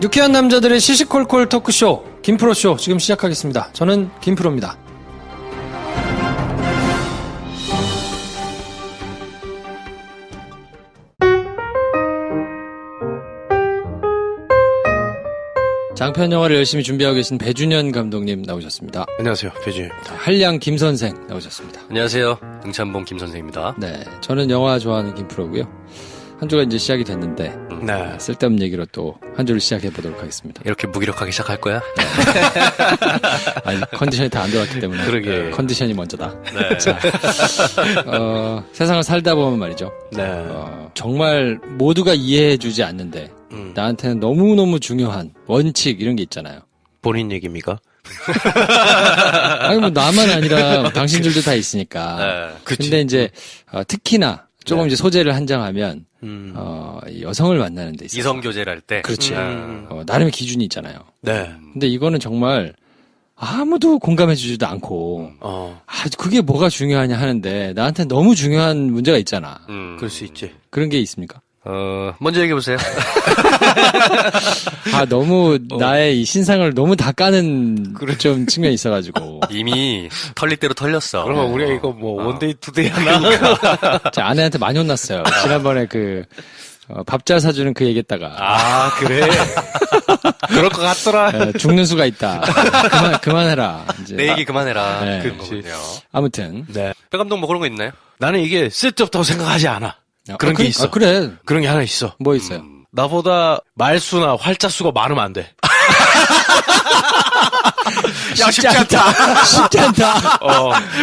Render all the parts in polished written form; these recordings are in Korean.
유쾌한 남자들의 시시콜콜 토크쇼 김프로쇼 지금 시작하겠습니다. 저는 김프로입니다. 장편 영화를 열심히 준비하고 계신 배준현 감독님 나오셨습니다. 안녕하세요, 배준현입니다. 한량 김선생 나오셨습니다. 안녕하세요, 등찬봉 김선생입니다. 네, 저는 영화 좋아하는 김프로고요. 한 주가 이제 시작이 됐는데 네. 쓸데없는 얘기로 또 한 주를 시작해 보도록 하겠습니다. 이렇게 무기력하게 시작할 거야? 아니, 컨디션이 다 안 좋았기 때문에. 그러게. 컨디션이 먼저다. 네. 자, 세상을 살다 보면 말이죠. 네. 정말 모두가 이해해주지 않는데 나한테는 너무너무 중요한 원칙 이런 게 있잖아요. 본인 얘기입니까? 아니 뭐 나만 아니라 당신들도 다 있으니까. 네. 근데 이제 특히나 조금 이제 소재를 한정하면 여성을 만나는 데 있어서 이성 교제를 할 때. 그렇지. 나름의 기준이 있잖아요. 네. 근데 이거는 정말 아무도 공감해주지도 않고 그게 뭐가 중요하냐 하는데 나한테 너무 중요한 문제가 있잖아. 그럴 수 있지. 그런 게 있습니까? 먼저 얘기해보세요. 너무 나의 이 신상을 너무 다 까는 좀 측면이 있어가지고. 이미 털릴 대로 털렸어. 그러면 우리가 이거 뭐 원데이 투데이 하나? 제 아내한테 많이 혼났어요. 지난번에 밥 잘 사주는 그 얘기했다가. 그래? 그럴 것 같더라. 죽는 수가 있다. 그만해라. 이제. 내 얘기 그만해라. 네. 그런 거군요. 아무튼. 네. 배 감독 뭐 그런 거 있나요? 나는 이게 쓸데없다고 생각하지 않아. 그런 게 있어. 그래. 그런 게 하나 있어. 뭐 있어요? 나보다 말수나 활자수가 많으면 안 돼. 야, 쉽지 않다. 쉽지 않다.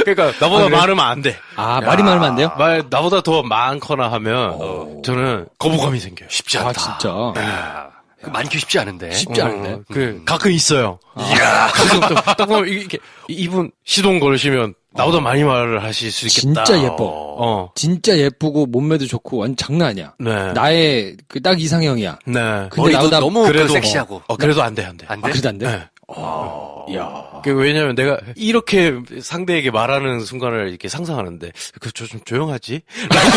그러니까 나보다 그래? 많으면 안 돼. 말이 많으면 안 돼요? 나보다 더 많거나 하면 저는 거부감이 생겨요. 쉽지 않다. 진짜. 많기 쉽지 않은데. 쉽지 않은데. 가끔 있어요. 이야. 딱 보면 이게 이분 시동 걸으시면 나보다 많이 말을 하실 수 있겠다. 진짜 예뻐. 진짜 예쁘고 몸매도 좋고 완전 장난 아니야. 네. 나의 딱 이상형이야. 네. 근데 머리도 나보다 너무 그래도 섹시하고. 그래도 안 돼. 안 돼? 그래도 안 돼? 네. 왜냐면 내가 이렇게 상대에게 말하는 순간을 이렇게 상상하는데, 저 좀 조용하지? 라고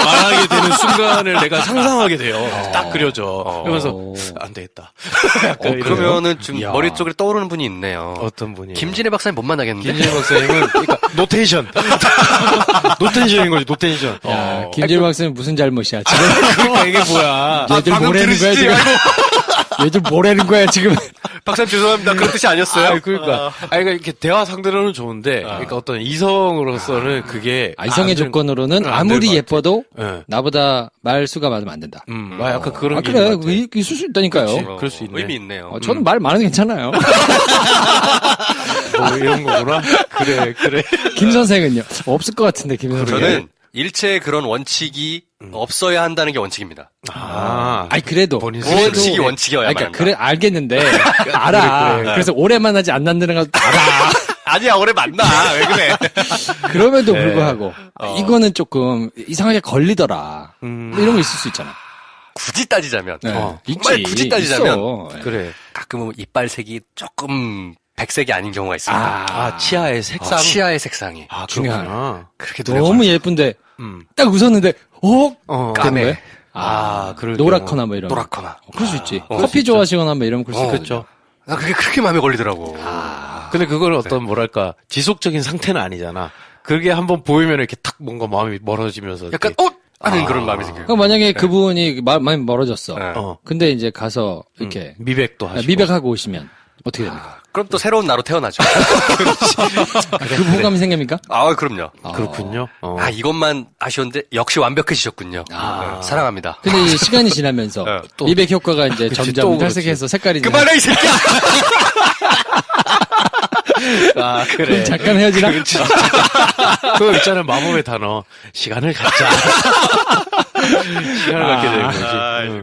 말하게 되는 순간을 내가 상상하게 돼요. 딱 그려져. 그러면서, 안 되겠다. 그러면은 좀 머리 쪽에 떠오르는 분이 있네요. 어떤 분이? 김진애 박사님 못 만나겠는데? 김진애 박사님은, 그러니까, 노텐션. 노텐션인 거지, 노텐션. 김진일 박사님 무슨 잘못이야, 지금? 그러니까 이게 뭐야. 얘들 뭐라는 거야, 지금? 얘들 뭐라는 거야, 지금? 박사님 죄송합니다. 그런 뜻이 아니었어요. 그러니까 이렇게 대화 상대로는 좋은데, 그러니까 어떤 이성으로서는 그게 이성의 조건으로는 아무리 예뻐도 네. 나보다 말수가 많으면 안 된다. 약간 그런 게 그래, 있는 것 같아. 있을 수 있다니까요. 그럴 수 있네. 의미 있네요. 저는 말 많아도 괜찮아요. 뭐 이런 거구나. 그래. 김 선생은요? 없을 것 같은데, 김 선생. 저는 일체의 그런 원칙이 없어야 한다는 게 원칙입니다. 아니, 그래도. 원칙이 원칙이어야만 그러니까, 한다. 알겠는데. 알아. 그래. 그래서 오래 만나지 않는다는 걸 알아. 아니야, 오래 만나. 왜 그래? 그럼에도 불구하고. 이거는 조금 이상하게 걸리더라. 뭐 이런 거 있을 수 있잖아. 굳이 따지자면. 정말 있지. 굳이 따지자면. 있어. 그래. 가끔은 이빨색이 조금 백색이 아닌 경우가 있습니다. 치아의 색상. 치아의 색상이. 중요하나. 그렇게 너무 예쁜데, 딱 웃었는데, 까매. 그럴 노랗거나 뭐 이런. 노랗거나. 그럴 수 있지. 커피 좋아하시거나 뭐 이러면 그럴 수 있겠죠. 나 그게 그렇게 마음에 걸리더라고. 근데 그걸 어떤 뭐랄까 지속적인 상태는 아니잖아. 그게 한번 보이면 이렇게 탁 뭔가 마음이 멀어지면서 약간 하는 그런 마음이 생겨요. 그럼 만약에 그분이 많이 멀어졌어. 네. 근데 이제 가서 이렇게 미백도 하시고. 미백하고 오시면 어떻게 됩니까? 그럼 또 새로운 나로 태어나죠. 그 호감이 생깁니까? 그럼요. 그렇군요. 이것만 아쉬운데 역시 완벽해지셨군요. 사랑합니다. 근데 이 시간이 지나면서 또. 미백 효과가 이제 그치, 점점 또 탈색해서 색깔이 그만해 이 새끼야. 그래. 그럼 잠깐 헤어지나? 그거 있잖아 마법의 단어. 시간을 갖자. 시간을 갖게 되는 거지.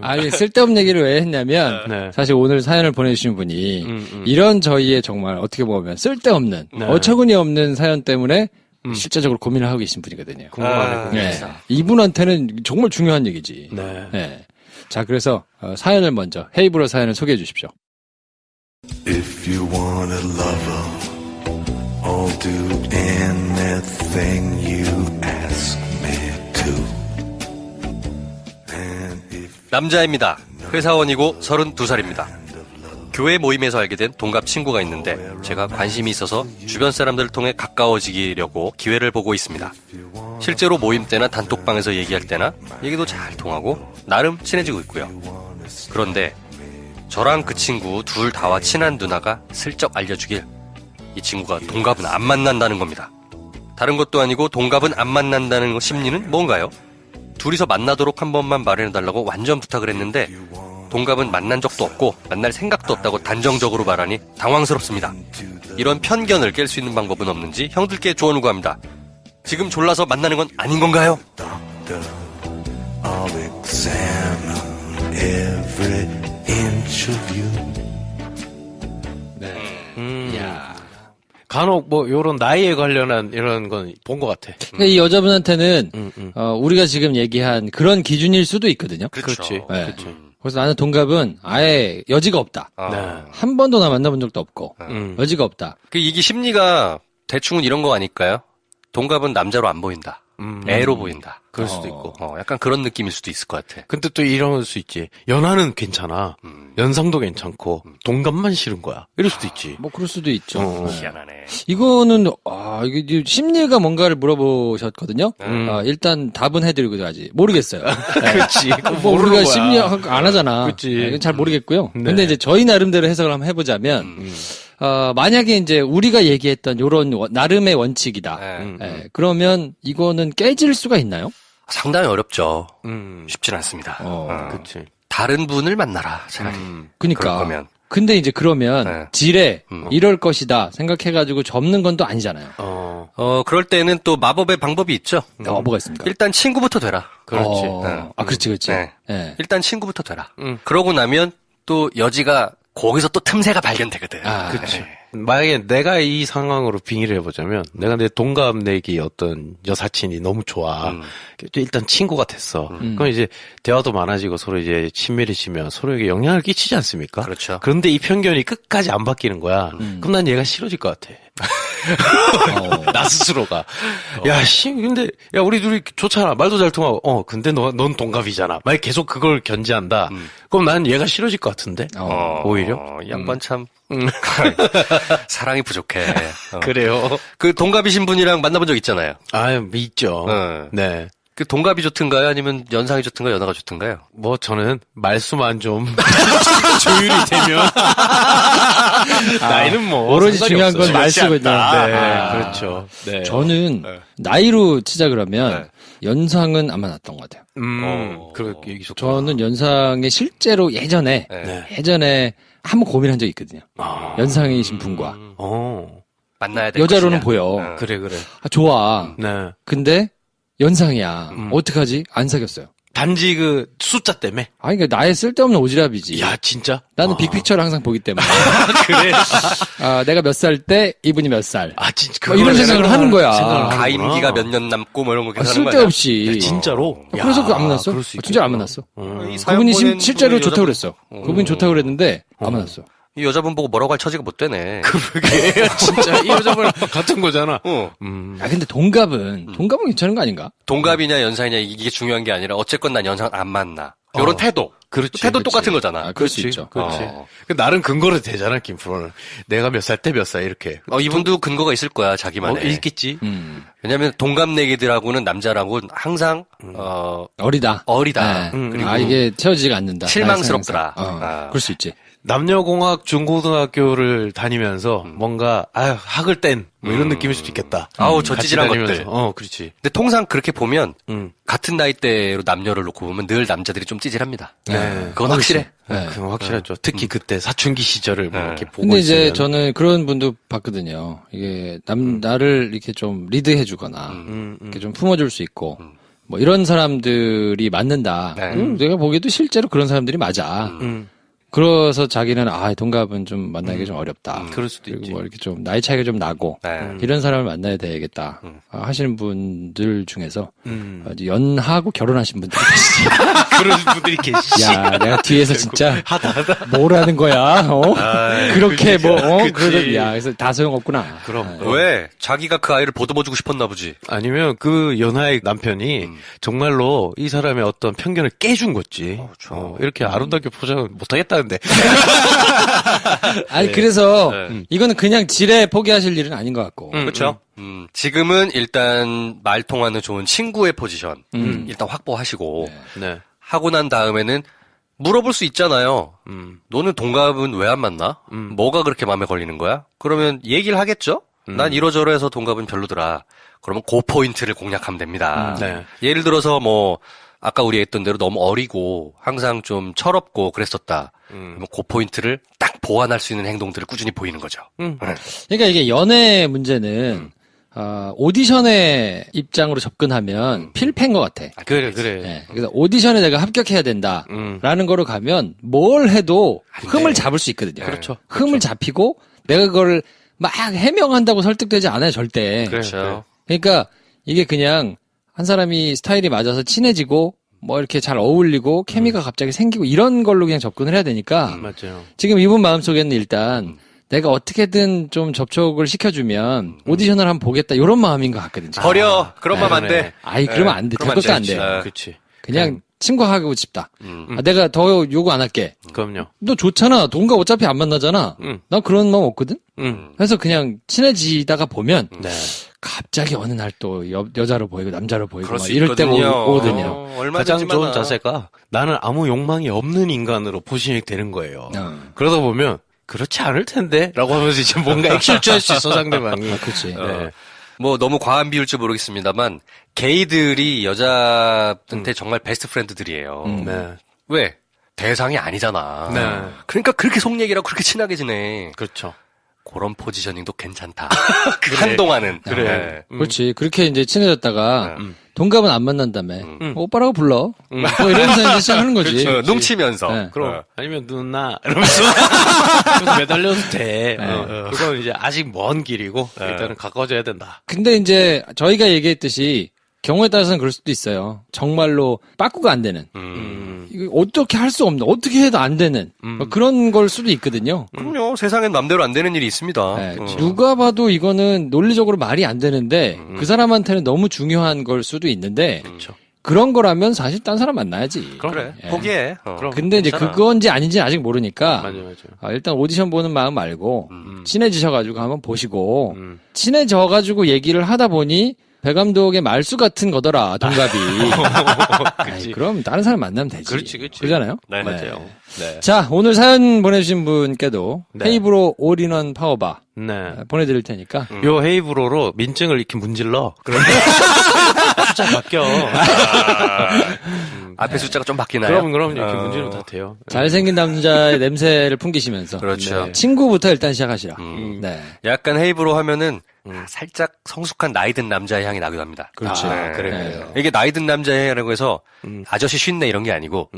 아니 쓸데없는 얘기를 왜 했냐면 네. 사실 오늘 사연을 보내주신 분이 이런 저희의 정말 어떻게 보면 쓸데없는 네. 어처구니 없는 사연 때문에 실제적으로 고민을 하고 계신 분이거든요. 궁금하네. 네. 이분한테는 정말 중요한 얘기지. 네. 네. 자 그래서 사연을 먼저 헤이브로 사연을 소개해 주십시오. If you want a lover, I'll do anything you ask me to. And if 남자입니다. 회사원이고 32살입니다. 교회 모임에서 알게 된 동갑 친구가 있는데 제가 관심이 있어서 주변 사람들을 통해 가까워지려고 기회를 보고 있습니다. 실제로 모임 때나 단톡방에서 얘기할 때나 얘기도 잘 통하고 나름 친해지고 있고요. 그런데 저랑 그 친구 둘 다와 친한 누나가 슬쩍 알려주길 이 친구가 동갑은 안 만난다는 겁니다. 다른 것도 아니고 동갑은 안 만난다는 심리는 뭔가요? 둘이서 만나도록 한 번만 마련해달라고 완전 부탁을 했는데 동갑은 만난 적도 없고 만날 생각도 없다고 단정적으로 말하니 당황스럽습니다. 이런 편견을 깰 수 있는 방법은 없는지 형들께 조언을 구합니다. 지금 졸라서 만나는 건 아닌 건가요? I'll examine every inch of you. 야. 간혹 뭐 요런 나이에 관련한 이런 건 본 것 같아. 그러니까 이 여자분한테는 우리가 지금 얘기한 그런 기준일 수도 있거든요. 그렇지. 네. 그렇지. 그래서 나는 동갑은 아예 여지가 없다. 아. 네. 한 번도 나 만나본 적도 없고 여지가 없다. 이게 심리가 대충은 이런 거 아닐까요? 동갑은 남자로 안 보인다. 애로 보인다. 그럴 수도 있고. 약간 그런 느낌일 수도 있을 것 같아. 근데 또 이럴 수 있지. 연하는 괜찮아. 연상도 괜찮고 동갑만 싫은 거야. 이럴 수도 있지. 뭐 그럴 수도 있죠. 희한하네. 이거는 이게 심리가 뭔가를 물어보셨거든요. 일단 답은 해드리고 아직 모르겠어요. 그렇지. 뭐 우리가 심리 안 하잖아. 그치. 이건 잘 모르겠고요. 네. 근데 이제 저희 나름대로 해석을 한번 해보자면 만약에 이제 우리가 얘기했던 요런 나름의 원칙이다. 예, 그러면 이거는 깨질 수가 있나요? 상당히 어렵죠. 쉽진 않습니다. 그렇지. 다른 분을 만나라, 차라리. 그러니까. 그럴 거면. 근데 이제 그러면 네. 지레 이럴 것이다 생각해가지고 접는 건 또 아니잖아요. 그럴 때는 또 마법의 방법이 있죠. 뭐가 있습니까? 일단 친구부터 되라. 그렇지. 그렇지, 그렇지. 네. 예. 일단 친구부터 되라. 그러고 나면 또 여지가 거기서 또 틈새가 발견되거든. 그렇지. 만약에 내가 이 상황으로 빙의를 해보자면 내가 내 동갑 내기 어떤 여사친이 너무 좋아. 일단 친구가 됐어. 그럼 이제 대화도 많아지고 서로 이제 친밀해지면 서로에게 영향을 끼치지 않습니까? 그렇죠. 그런데 이 편견이 끝까지 안 바뀌는 거야. 그럼 난 얘가 싫어질 것 같아. 나 스스로가. 야, 근데, 야, 우리 둘이 좋잖아. 말도 잘 통하고. 근데 넌 동갑이잖아. 만약 계속 그걸 견지한다. 그럼 난 얘가 싫어질 것 같은데? 오히려? 이 양반 참. 사랑이 부족해. 그래요. 그 동갑이신 분이랑 만나본 적 있잖아요. 있죠. 네. 그 동갑이 좋든가요? 아니면 연상이 좋든가요? 연하가 좋든가요? 뭐, 저는 말수만 좀 조율이 되면. 나이는 뭐. 오로지 상관이 중요한 건 없어요. 말수거든요. 네, 그렇죠. 네. 저는 나이로 치자 그러면 연상은 안 만났던 것 같아요. 그렇게 얘기 좋고. 저는 연상에 실제로 예전에 한번 고민한 적이 있거든요. 연상이신 분과 만나야 될 여자로는 것이냐. 보여. 그래. 좋아. 네. 근데 연상이야. 어떡하지? 안 사귀었어요. 단지 그 숫자 때문에. 그러니까 나의 쓸데없는 오지랖이지. 야, 진짜? 나는 빅픽처를 항상 보기 때문에. 그래? 내가 몇 살 때 이분이 몇 살. 진짜. 이런 생각을 하는 거야. 가임기가 몇 년 남고 뭐 이런 거 계산하는 거야. 쓸데없이. 진짜로? 그래서 안 만났어? 그럴 수 있겠다. 진짜 안 만났어. 이 사연 그분이 보낸 실제로 분이 좋다고 여자분- 그랬어. 그분이 좋다고 그랬는데 안 만났어. 이 여자분 보고 뭐라고 할 처지가 못 되네. 그게 진짜 이 여자분 같은 거잖아. 근데 동갑은 괜찮은 거 아닌가? 동갑이냐 연상이냐 이게 중요한 게 아니라 어쨌건 난 연상 안 만나. 이런 태도. 그렇지. 태도 그렇지. 똑같은 거잖아. 그럴 수 있죠. 그렇지. 나름 근거로 되잖아, 김프로는. 내가 몇 살 때 몇 살 이렇게. 이분도 근거가 있을 거야, 자기만의. 있겠지. 왜냐면 동갑내기들하고는 남자라고는 항상 어리다. 어리다. 네. 그리고 이게 채워지지가 않는다. 실망스럽더라. 나의 생각상. 그럴 수 있지. 남녀공학 중고등학교를 다니면서 뭔가 학을 뗀 뭐 이런 느낌일 수도 있겠다. 아우, 저 같이 찌질한 다니면서. 것들. 그렇지. 근데 통상 그렇게 보면 같은 나이대로 남녀를 놓고 보면 늘 남자들이 좀 찌질합니다. 네. 그건 확실해. 그건 확실하죠. 특히 그때 사춘기 시절을 뭐 이렇게 보고 근데 이제 있으면. 저는 그런 분도 봤거든요. 이게 나를 이렇게 좀 리드해주거나, 이렇게 좀 품어줄 수 있고, 뭐 이런 사람들이 맞는다. 네. 내가 보기에도 실제로 그런 사람들이 맞아. 그래서 자기는 동갑은 좀 만나기 좀 어렵다. 그럴 수도 그리고 있지. 뭐 이렇게 좀 나이 차이가 좀 나고 이런 사람을 만나야 되겠다 하시는 분들 중에서 연하고 결혼하신 분들이 계시지. 그런 분들이 계시지. 야, 내가 뒤에서 진짜 뭘 하는 거야? 그렇게 그래도 그래서 다 소용없구나. 그럼. 왜? 자기가 그 아이를 보듬어주고 싶었나 보지. 아니면 그 연하의 남편이 정말로 이 사람의 어떤 편견을 깨준 거지. 이렇게 아름답게 포장을 못하겠다 하는데. 아니, 그래서 네. 이거는 그냥 지레 포기하실 일은 아닌 것 같고. 그렇죠. 지금은 일단 말 통하는 좋은 친구의 포지션 일단 확보하시고 네. 하고 난 다음에는 물어볼 수 있잖아요. 너는 동갑은 왜 안 만나? 뭐가 그렇게 마음에 걸리는 거야? 그러면 얘기를 하겠죠? 난 이러저러해서 동갑은 별로더라. 그러면 그 포인트를 공략하면 됩니다. 네. 예를 들어서 뭐 아까 우리 했던 대로 너무 어리고 항상 좀 철없고 그랬었다. 그러면 그 포인트를 딱 보완할 수 있는 행동들을 꾸준히 보이는 거죠. 네. 그러니까 이게 연애 문제는 오디션의 입장으로 접근하면 필패인 것 같아. 그래. 네, 그래서 오디션에 내가 합격해야 된다라는 거로 가면 뭘 해도 흠을 잡을 수 있거든요. 그렇죠. 흠을 잡히고 내가 그걸 막 해명한다고 설득되지 않아요, 절대. 그렇죠. 그러니까 이게 그냥 한 사람이 스타일이 맞아서 친해지고 뭐 이렇게 잘 어울리고 케미가 갑자기 생기고 이런 걸로 그냥 접근을 해야 되니까 맞아요. 지금 이분 마음속에는 일단 내가 어떻게든 좀 접촉을 시켜주면 오디션을 한번 보겠다 이런 마음인 것 같거든요. 버려. 그런 마음 안 돼. 아이 그러면 안 돼. 될 것도 안 돼. 그렇지. 그냥 친구하고 싶다. 내가 더 요구 안 할게. 그럼요. 너 좋잖아. 동갑 어차피 안 만나잖아. 난 그런 마음 없거든. 그래서 그냥 친해지다가 보면 네. 갑자기 어느 날 또 여자로 보이고 남자로 보이고 그럴 막 수 이럴 때가 있거든요. 오거든요. 가장 좋은 자세가 나는 아무 욕망이 없는 인간으로 포지션이 되는 거예요. 그러다 보면 그렇지 않을 텐데 라고 하면서 이제 뭔가 액션 취할 수 있어 상대방이. 그렇지. 네. 뭐 너무 과한 비율지 모르겠습니다만 게이들이 여자한테 정말 베스트 프렌드들이에요. 네. 왜? 대상이 아니잖아. 네. 그러니까 그렇게 속 얘기라고 그렇게 친하게 지내. 그렇죠. 그런 포지셔닝도 괜찮다. 한동안은. 그래. 네. 그렇지. 그렇게 이제 친해졌다가 동갑은 안 만난다며. 오빠라고 불러. 뭐 이러면서 이제 시작하는 거지. 그렇죠. 농치면서. 네. 그럼 아니면 누나 이러면서 그래서 매달려도 돼. 그건 이제 아직 먼 길이고 일단은 가까워져야 된다. 근데 이제 저희가 얘기했듯이 경우에 따라서는 그럴 수도 있어요. 정말로 빠꾸가 안 되는. 이거 어떻게 할 수 없는, 어떻게 해도 안 되는 뭐 그런 걸 수도 있거든요. 그럼요. 세상엔 맘대로 안 되는 일이 있습니다. 네, 누가 봐도 이거는 논리적으로 말이 안 되는데 그 사람한테는 너무 중요한 걸 수도 있는데 그런 거라면 사실 딴 사람 만나야지. 그래. 예. 포기해. 근데 이제 괜찮아. 그건지 아닌지는 아직 모르니까 맞아요. 일단 오디션 보는 마음 말고 친해지셔가지고 한번 보시고 친해져가지고 얘기를 하다 보니 배 감독의 말수 같은 거더라 동갑이. 아이, 그럼 다른 사람 만나면 되지. 그렇지. 그러잖아요. 네. 맞아요. 네. 자 오늘 사연 보내주신 분께도 네. 헤이브로 올인원 파워바 네. 보내드릴 테니까. 요 헤이브로로 민증을 이렇게 문질러. 그러면 숫자 바뀌어. 앞에 숫자가 좀 바뀌나요? 그럼 이렇게 문질러면 다 돼요. 잘생긴 남자의 냄새를 풍기시면서 그렇죠. 네. 친구부터 일단 시작하시라. 네. 약간 헤이브로 하면은 살짝 성숙한 나이든 남자의 향이 나기도 합니다. 그렇지. 그래요. 이게 나이든 남자의 향이라고 해서 아저씨 쉰내 이런 게 아니고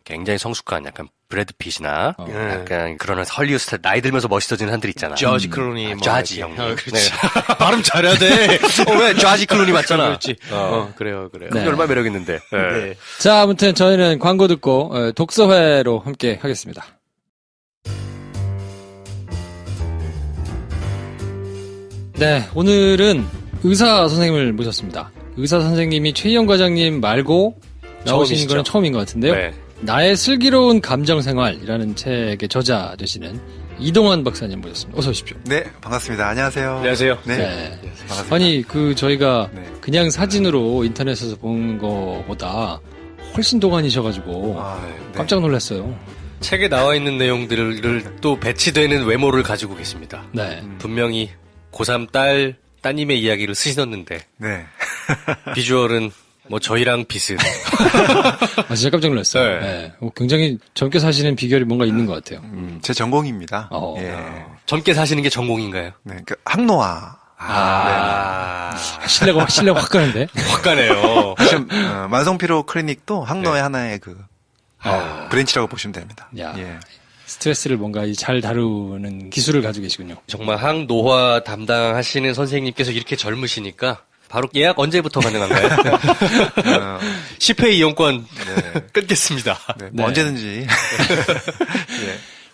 굉장히 성숙한 약간 브래드 핏이나 약간 그런 헐리우드 스타일 나이 들면서 멋있어지는 사람들 있잖아. 조지 클루니. 뭐 조지 이렇게. 형님. 그렇지. 발음 잘해야 돼. 왜 조지 클루니 맞잖아. 그렇지. 그래요. 네. 그게 얼마나 매력 있는데. 네. 자, 아무튼 저희는 광고 듣고 독서회로 함께 하겠습니다. 네, 오늘은 의사 선생님을 모셨습니다. 의사 선생님이 최희영 과장님 말고 나오신 처음이시죠? 거는 처음인 것 같은데요. 네. 나의 슬기로운 감정생활이라는 책의 저자 되시는 이동환 박사님 모셨습니다. 어서 오십시오. 네, 반갑습니다. 안녕하세요. 안녕하세요. 네. 네. 반갑습니다. 아니, 저희가 네. 그냥 사진으로 인터넷에서 본 거보다 훨씬 동안이셔가지고 아, 네. 깜짝 놀랐어요. 책에 나와 있는 내용들을 또 배치되는 외모를 가지고 계십니다. 네. 분명히 고3 따님의 이야기를 쓰시었는데 네. 비주얼은 뭐 저희랑 비슷. 진짜 깜짝 놀랐어요. 네. 네. 굉장히 젊게 사시는 비결이 뭔가 있는 것 같아요. 제 전공입니다. 네. 젊게 사시는 게 전공인가요? 네, 그 항노화. 신뢰가 확 가는데? 확 가네요. 지금 만성피로 클리닉도 항노의 하나의 브랜치라고 보시면 됩니다. 야. 예. 스트레스를 뭔가 잘 다루는 기술을 가지고 계시군요. 정말 항노화 담당하시는 선생님께서 이렇게 젊으시니까 바로 예약 언제부터 가능한가요? 10회 이용권 끊겠습니다. 네, 네. 언제든지.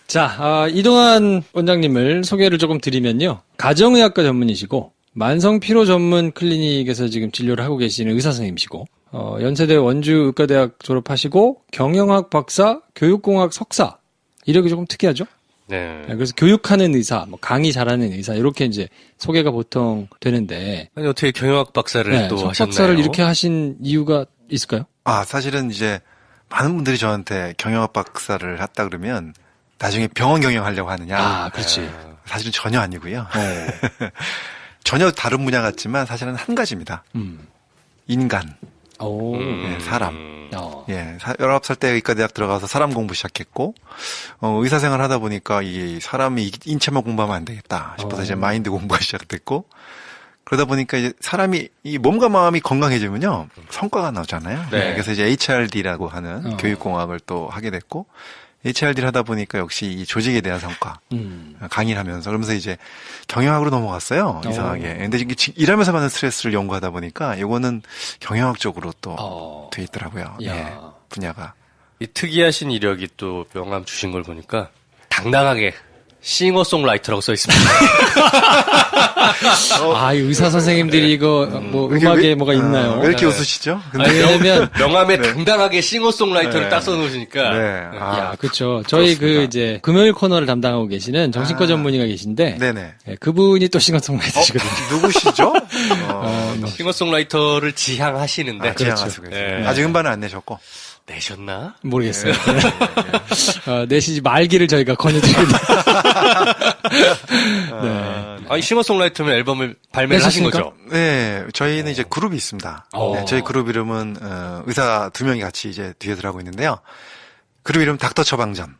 자, 이동환 원장님을 소개를 조금 드리면요. 가정의학과 전문이시고 만성피로 전문 클리닉에서 지금 진료를 하고 계시는 의사 선생님이시고 연세대 원주의과대학 졸업하시고 경영학 박사, 교육공학 석사 이력이 조금 특이하죠? 네. 그래서 교육하는 의사, 뭐 강의 잘하는 의사 이렇게 이제 소개가 보통 되는데 아니 어떻게 경영학 박사를 또 하셨나요? 석박사를 이렇게 하신 이유가 있을까요? 사실은 이제 많은 분들이 저한테 경영학 박사를 했다 그러면 나중에 병원 경영하려고 하느냐. 그렇지. 사실은 전혀 아니고요. 전혀 다른 분야 같지만 사실은 한 가지입니다. 인간. 사람. 예, 19살 때 의과대학 들어가서 사람 공부 시작했고, 의사 생활 하다 보니까 이 사람이 인체만 공부하면 안 되겠다 싶어서 이제 마인드 공부가 시작됐고, 그러다 보니까 이제 사람이 이 몸과 마음이 건강해지면요, 성과가 나오잖아요. 네. 그래서 이제 HRD라고 하는 교육공학을 또 하게 됐고, HRD를 하다 보니까 역시 이 조직에 대한 성과 강의를 하면서 그러면서 이제 경영학으로 넘어갔어요. 이상하게. 근데 이게 일하면서 받는 스트레스를 연구하다 보니까 이거는 경영학 쪽으로 또 돼 있더라고요. 예, 분야가. 이 특이하신 이력이 또 명함 주신 걸 보니까 당당하게 싱어송라이터라고 써 있습니다. 이 의사 선생님들이 이거 뭐 음악에 뭐가 있나요? 왜 이렇게 웃으시죠? 근데 왜냐면 명함에 당당하게 싱어송라이터를 딱 써놓으시니까. 네. 그렇죠. 저희 이제 금요일 코너를 담당하고 계시는 정신과 전문의가 계신데, 네네. 그분이 또 싱어송라이터시거든요. 누구시죠? 싱어송라이터를 지향하시는데. 지향하시고 계세요. 아직 음반은 안 내셨고. 내셨나? 모르겠어요. 내시지 말기를 저희가 권유드립니다. 아니, 싱어송라이터면 앨범을 발매를 하신 거죠? 네, 저희는 이제 그룹이 있습니다. 네, 저희 그룹 이름은, 의사 2명이 같이 이제 뒤에 들어가고 있는데요. 그룹 이름 닥터 처방전.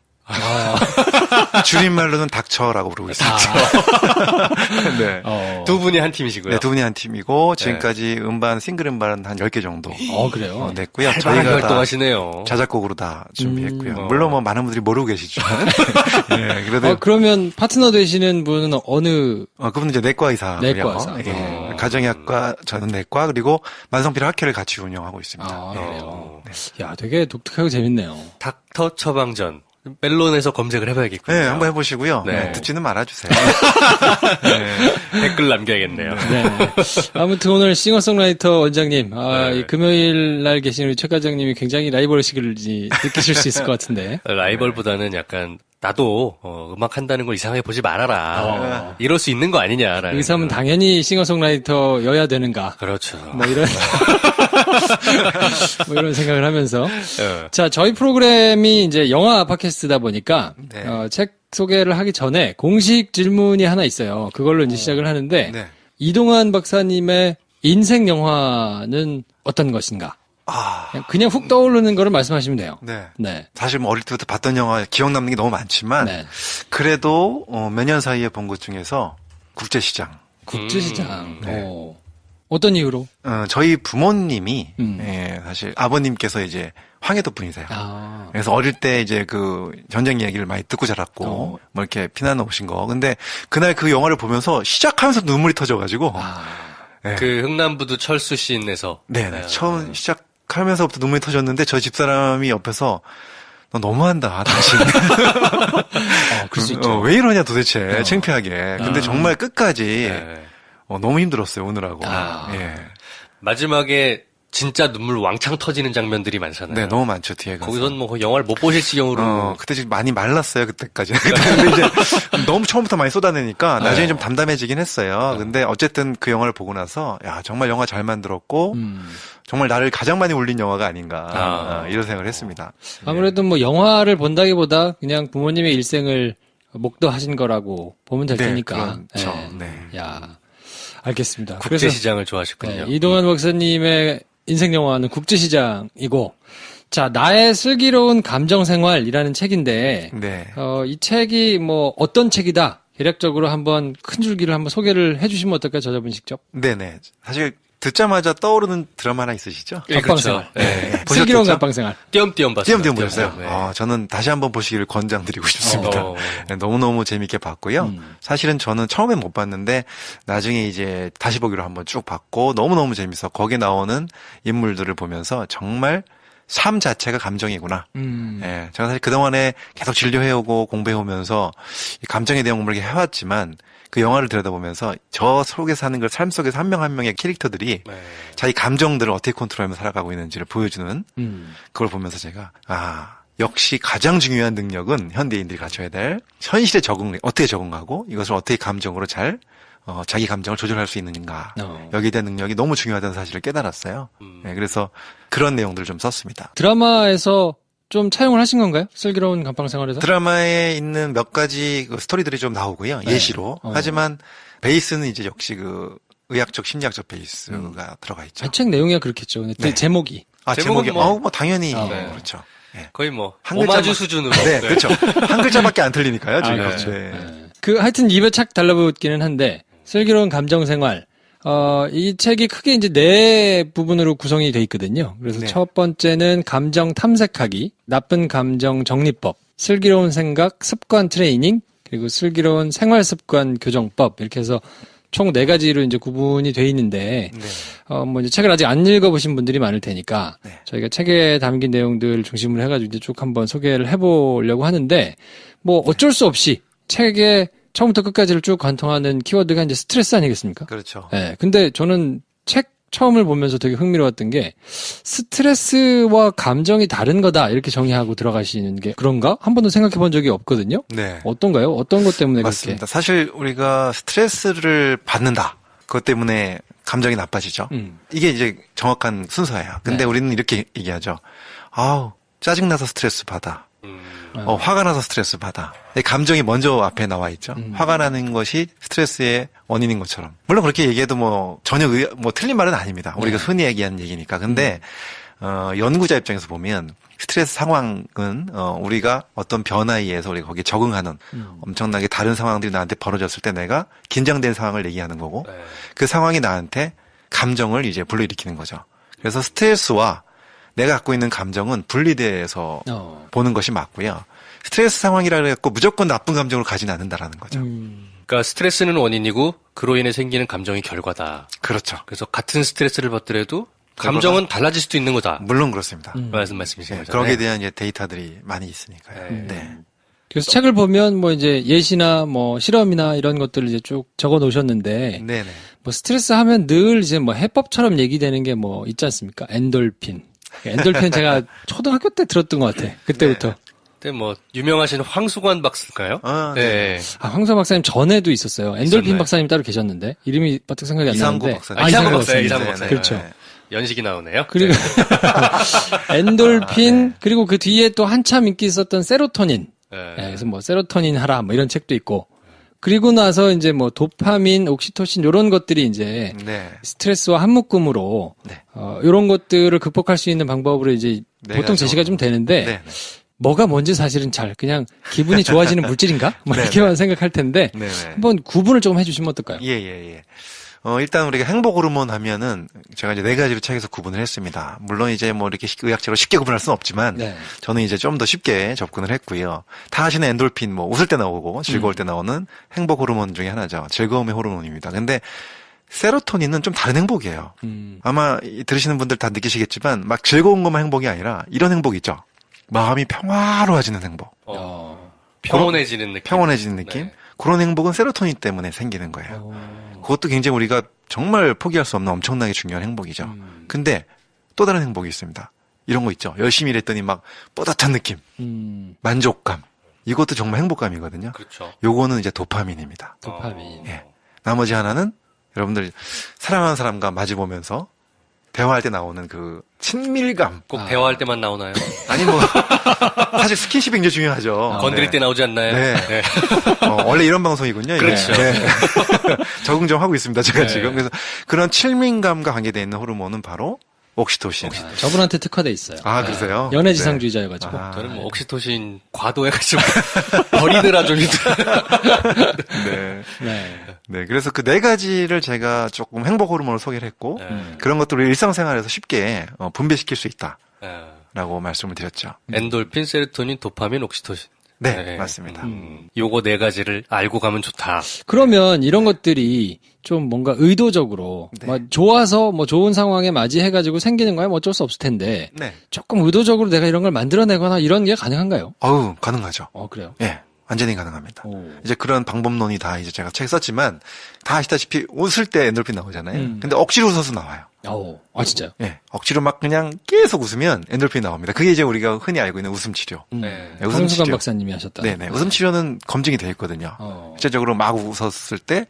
줄임말로는 닥쳐라고 부르고 있습니다. 네. 두 분이 한 팀이시고요. 네, 두 분이 한 팀이고, 지금까지 싱글 음반 한 10개 정도. 그래요? 냈고요. 저희가 활동하시네요. 자작곡으로 다 준비했고요. 물론 뭐 많은 분들이 모르고 계시지만. 네, 그래도. 그러면 파트너 되시는 분은 어느? 그분은 이제 내과 의사고요. 내과 의사. 예. 가정의학과, 저는 내과, 그리고 만성피로 학회를 같이 운영하고 있습니다. 그래요. 네. 야, 되게 독특하고 재밌네요. 닥터 처방전. 멜론에서 검색을 해봐야겠군요. 네, 한번 해보시고요. 네. 듣지는 말아주세요. 댓글 남겨야겠네요. 네. 아무튼 오늘 싱어송라이터 원장님, 이 금요일 날 계신 우리 최 과장님이 굉장히 라이벌의식을 느끼실 수 있을 것 같은데. 라이벌보다는 약간 나도 음악 한다는 걸 이상하게 보지 말아라. 이럴 수 있는 거 아니냐라는. 의사면 당연히 싱어송라이터여야 되는가. 그렇죠. 뭐 이런 생각을 하면서. 자, 저희 프로그램이 이제 영화 팟캐스트다 보니까, 책 소개를 하기 전에 공식 질문이 하나 있어요. 그걸로 이제 시작을 하는데, 이동환 박사님의 인생 영화는 어떤 것인가? 그냥 훅 떠오르는 거를 말씀하시면 돼요. 네. 사실 뭐 어릴 때부터 봤던 영화 기억 남는 게 너무 많지만, 그래도 몇 년 사이에 본 것 중에서 국제시장. 국제시장. 어떤 이유로? 저희 부모님이 사실 아버님께서 이제 황해도 분이세요. 그래서 어릴 때 이제 그 전쟁 이야기를 많이 듣고 자랐고 뭐 이렇게 피난 오신 거. 근데 그날 그 영화를 보면서 시작하면서 눈물이 터져가지고 그 흥남부두 철수 씬에서 처음 시작하면서부터 눈물이 터졌는데 저 집사람이 옆에서 너 너무한다, 당신. 그럴 수 있죠. 왜 이러냐 도대체 창피하게. 근데 정말 끝까지 너무 힘들었어요, 오느라고. 마지막에 진짜 눈물 왕창 터지는 장면들이 많잖아요. 네, 너무 많죠, 뒤에 가서. 거기선 뭐 영화를 못 보실 지경으로. 그때 지금 많이 말랐어요, 그때까지. 근데 이제 너무 처음부터 많이 쏟아내니까 나중에 좀 담담해지긴 했어요. 근데 어쨌든 그 영화를 보고 나서, 야, 정말 영화 잘 만들었고, 정말 나를 가장 많이 울린 영화가 아닌가, 이런 생각을 했습니다. 아무래도 뭐 영화를 본다기보다 그냥 부모님의 일생을 목도하신 거라고 보면 될 테니까. 그렇죠. 야. 알겠습니다. 국제시장을 좋아하셨군요. 이동환 박사님의 인생 영화는 국제시장이고, 자, 나의 슬기로운 감정생활이라는 책인데, 이 책이 뭐 어떤 책이다, 대략적으로 한번 큰 줄기를 한번 소개를 해주시면 어떨까요, 저자분 직접? 네네. 사실 듣자마자 떠오르는 드라마 하나 있으시죠? 감방생활. 그렇죠. 슬기로운 감방생활. 띄엄띄엄 봤어요. 띄엄띄엄 보셨어요? 저는 다시 한번 보시기를 권장드리고 싶습니다. 너무너무 재밌게 봤고요. 사실은 저는 처음엔 못 봤는데 나중에 이제 다시 보기로 한번 쭉 봤고 너무너무 재밌어. 거기에 나오는 인물들을 보면서 정말 삶 자체가 감정이구나. 제가 사실 그동안에 계속 진료해오고 공부해오면서 이 감정에 대한 공부를 해왔지만 그 영화를 들여다보면서 저 속에 사는 걸 삶 속에서 한 명 한 명의 캐릭터들이 자기 감정들을 어떻게 컨트롤하면서 살아가고 있는지를 보여주는 그걸 보면서 제가 역시 가장 중요한 능력은 현대인들이 갖춰야 될 현실에 어떻게 적응하고 이것을 어떻게 감정으로 잘 자기 감정을 조절할 수 있는가. 여기에 대한 능력이 너무 중요하다는 사실을 깨달았어요. 네, 그래서 그런 내용들을 좀 썼습니다. 드라마에서 좀 차용을 하신 건가요? 슬기로운 감방생활에서? 드라마에 있는 몇 가지 그 스토리들이 좀 나오고요. 네. 예시로. 하지만 베이스는 이제 역시 그 의학적 심리학적 베이스가 들어가 있죠. 책 내용이 그렇겠죠. 근데 네. 제목이. 제목이 뭐 당연히 네. 그렇죠. 네. 거의 뭐 한 글자만- 오마주 수준으로. 네, 그렇죠. 한 글자밖에 안 틀리니까요, 지금. 그렇죠. 네. 그 하여튼 입에 착 달라붙기는 한데 슬기로운 감정생활. 이 책이 크게 이제 네 부분으로 구성이 돼 있거든요. 그래서 네. 첫 번째는 감정 탐색하기, 나쁜 감정 정리법, 슬기로운 생각 습관 트레이닝, 그리고 슬기로운 생활 습관 교정법 이렇게 해서 총 4가지로 이제 구분이 돼 있는데 네. 뭐 이제 책을 아직 안 읽어보신 분들이 많을 테니까 네. 저희가 책에 담긴 내용들 중심으로 해가지고 이제 쭉 한번 소개를 해보려고 하는데 뭐 어쩔 수 없이 책에 처음부터 끝까지를 쭉 관통하는 키워드가 이제 스트레스 아니겠습니까? 그렇죠. 네. 근데 저는 책 처음을 보면서 되게 흥미로웠던 게 스트레스와 감정이 다른 거다 이렇게 정의하고 들어가시는 게 그런가? 한 번도 생각해 본 적이 없거든요. 네. 어떤가요? 어떤 것 때문에 맞습니다. 사실 우리가 스트레스를 받는다. 그것 때문에 감정이 나빠지죠. 그렇게? 이게 이제 정확한 순서예요. 근데 네. 우리는 이렇게 얘기하죠. 아우, 짜증나서 스트레스 받아. 화가 나서 스트레스 받아. 이 감정이 먼저 앞에 나와 있죠. 화가 나는 것이 스트레스의 원인인 것처럼. 물론 그렇게 얘기해도 뭐 전혀 틀린 말은 아닙니다. 우리가 흔히 얘기하는 얘기니까. 근데 연구자 입장에서 보면 스트레스 상황은 우리가 어떤 변화에 의해서 우리가 거기에 적응하는 엄청나게 다른 상황들이 나한테 벌어졌을 때 내가 긴장된 상황을 얘기하는 거고 그 상황이 나한테 감정을 이제 불러일으키는 거죠. 그래서 스트레스와 내가 갖고 있는 감정은 분리돼서 보는 것이 맞고요. 스트레스 상황이라 해갖고 무조건 나쁜 감정을 가지는 않는다라는 거죠. 그러니까 스트레스는 원인이고 그로 인해 생기는 감정이 결과다. 그렇죠. 그래서 같은 스트레스를 받더라도 감정은 달라질 수도 있는 거다. 물론 그렇습니다. 말씀이신 네, 거죠. 거기에 대한 이제 데이터들이 많이 있으니까요. 네. 그래서 책을 보면 뭐 이제 예시나 뭐 실험이나 이런 것들을 이제 쭉 적어 놓으셨는데 네네. 뭐 스트레스 하면 늘 이제 뭐 해법처럼 얘기되는 게 뭐 있지 않습니까? 엔돌핀. 엔돌핀 제가 초등학교 때 들었던 것 같아. 그때부터. 그때 뭐 유명하신 황수관 박사일까요? 네. 황사 박사님 전에도 있었어요. 엔돌핀 있었나요? 박사님 따로 계셨는데 이름이 바짝 생각이 안 이상구 나는데. 박사님. 이상구 이상구 박사예요, 박사님. 이상구 네, 박사님. 그렇죠. 네. 연식이 나오네요. 그리고 엔돌핀 그리고 그 뒤에 또 한참 인기 있었던 세로토닌. 네. 그래서 뭐 세로토닌 하라 뭐 이런 책도 있고. 그리고 나서 이제 뭐 도파민, 옥시토신 이런 것들이 이제 네. 스트레스와 한묶음으로 네. 이런 것들을 극복할 수 있는 방법으로 이제 네 보통 가지로. 제시가 좀 되는데 네. 뭐가 뭔지 사실은 잘 그냥 기분이 좋아지는 물질인가? 뭐 네, 이렇게만 생각할 텐데 네네. 한번 구분을 좀 해주시면 어떨까요? 예. 일단 우리가 행복 호르몬 하면은 제가 이제 4가지로 책에서 구분을 했습니다. 물론 이제 뭐 이렇게 의학적으로 쉽게 구분할 수는 없지만 네. 저는 이제 좀 더 쉽게 접근을 했고요. 다 아시는 엔돌핀 뭐 웃을 때 나오고 즐거울 때 나오는 행복 호르몬 중에 하나죠. 즐거움의 호르몬입니다. 근데 세로토닌은 좀 다른 행복이에요. 아마 들으시는 분들 다 느끼시겠지만 막 즐거운 것만 행복이 아니라 이런 행복 있죠. 마음이 평화로워지는 행복. 평온해지는 느낌. 평온해지는 느낌. 네. 그런 행복은 세로토닌 때문에 생기는 거예요. 그것도 굉장히 우리가 정말 포기할 수 없는 엄청나게 중요한 행복이죠. 근데 또 다른 행복이 있습니다. 이런 거 있죠. 열심히 일했더니 막 뿌듯한 느낌, 만족감. 이것도 정말 행복감이거든요. 그렇죠. 요거는 이제 도파민입니다. 도파민. 예. 나머지 하나는 여러분들 사랑하는 사람과 마주보면서 대화할 때 나오는 그 친밀감. 꼭 대화할 때만 나오나요? 아니 뭐 사실 스킨십이 굉장히 중요하죠. 건드릴 네. 때 나오지 않나요? 네. 원래 이런 방송이군요. 이게. 그렇죠. 네. 적응 좀 하고 있습니다. 제가 네. 지금. 그래서 그런 친밀감과 관계되어 있는 호르몬은 바로 옥시토신. 저분한테 특화돼 있어요. 아, 그러세요? 연애지상주의자여가지고. 아, 저는 뭐 옥시토신 과도해가지고 버리더라 좀 네. 네. 네. 그래서 그 4가지를 제가 조금 행복 호르몬을 소개를 했고 그런 것들을 일상생활에서 쉽게 분배시킬 수 있다라고 말씀을 드렸죠. 엔돌핀, 세로토닌, 도파민, 옥시토신. 네, 맞습니다. 요거 4가지를 알고 가면 좋다. 그러면 이런 것들이 좀 뭔가 의도적으로 네. 뭐 좋아서 뭐 좋은 상황에 맞이해가지고 생기는 거야 뭐 어쩔 수 없을 텐데 네. 조금 의도적으로 내가 이런 걸 만들어내거나 이런 게 가능한가요? 가능하죠. 그래요. 예. 완전히 가능합니다. 오. 이제 그런 방법론이 다 이제 제가 책 썼지만 다 아시다시피 웃을 때 엔돌핀 나오잖아요. 근데 억지로 웃어서 나와요. 진짜요? 예, 억지로 막 그냥 계속 웃으면 엔돌핀이 나옵니다. 그게 이제 우리가 흔히 알고 있는 웃음 치료. 네. 웃음 황수관 치료. 박사님이 하셨다. 네네. 웃음 치료는 검증이 돼 있거든요. 실제적으로 막 웃었을 때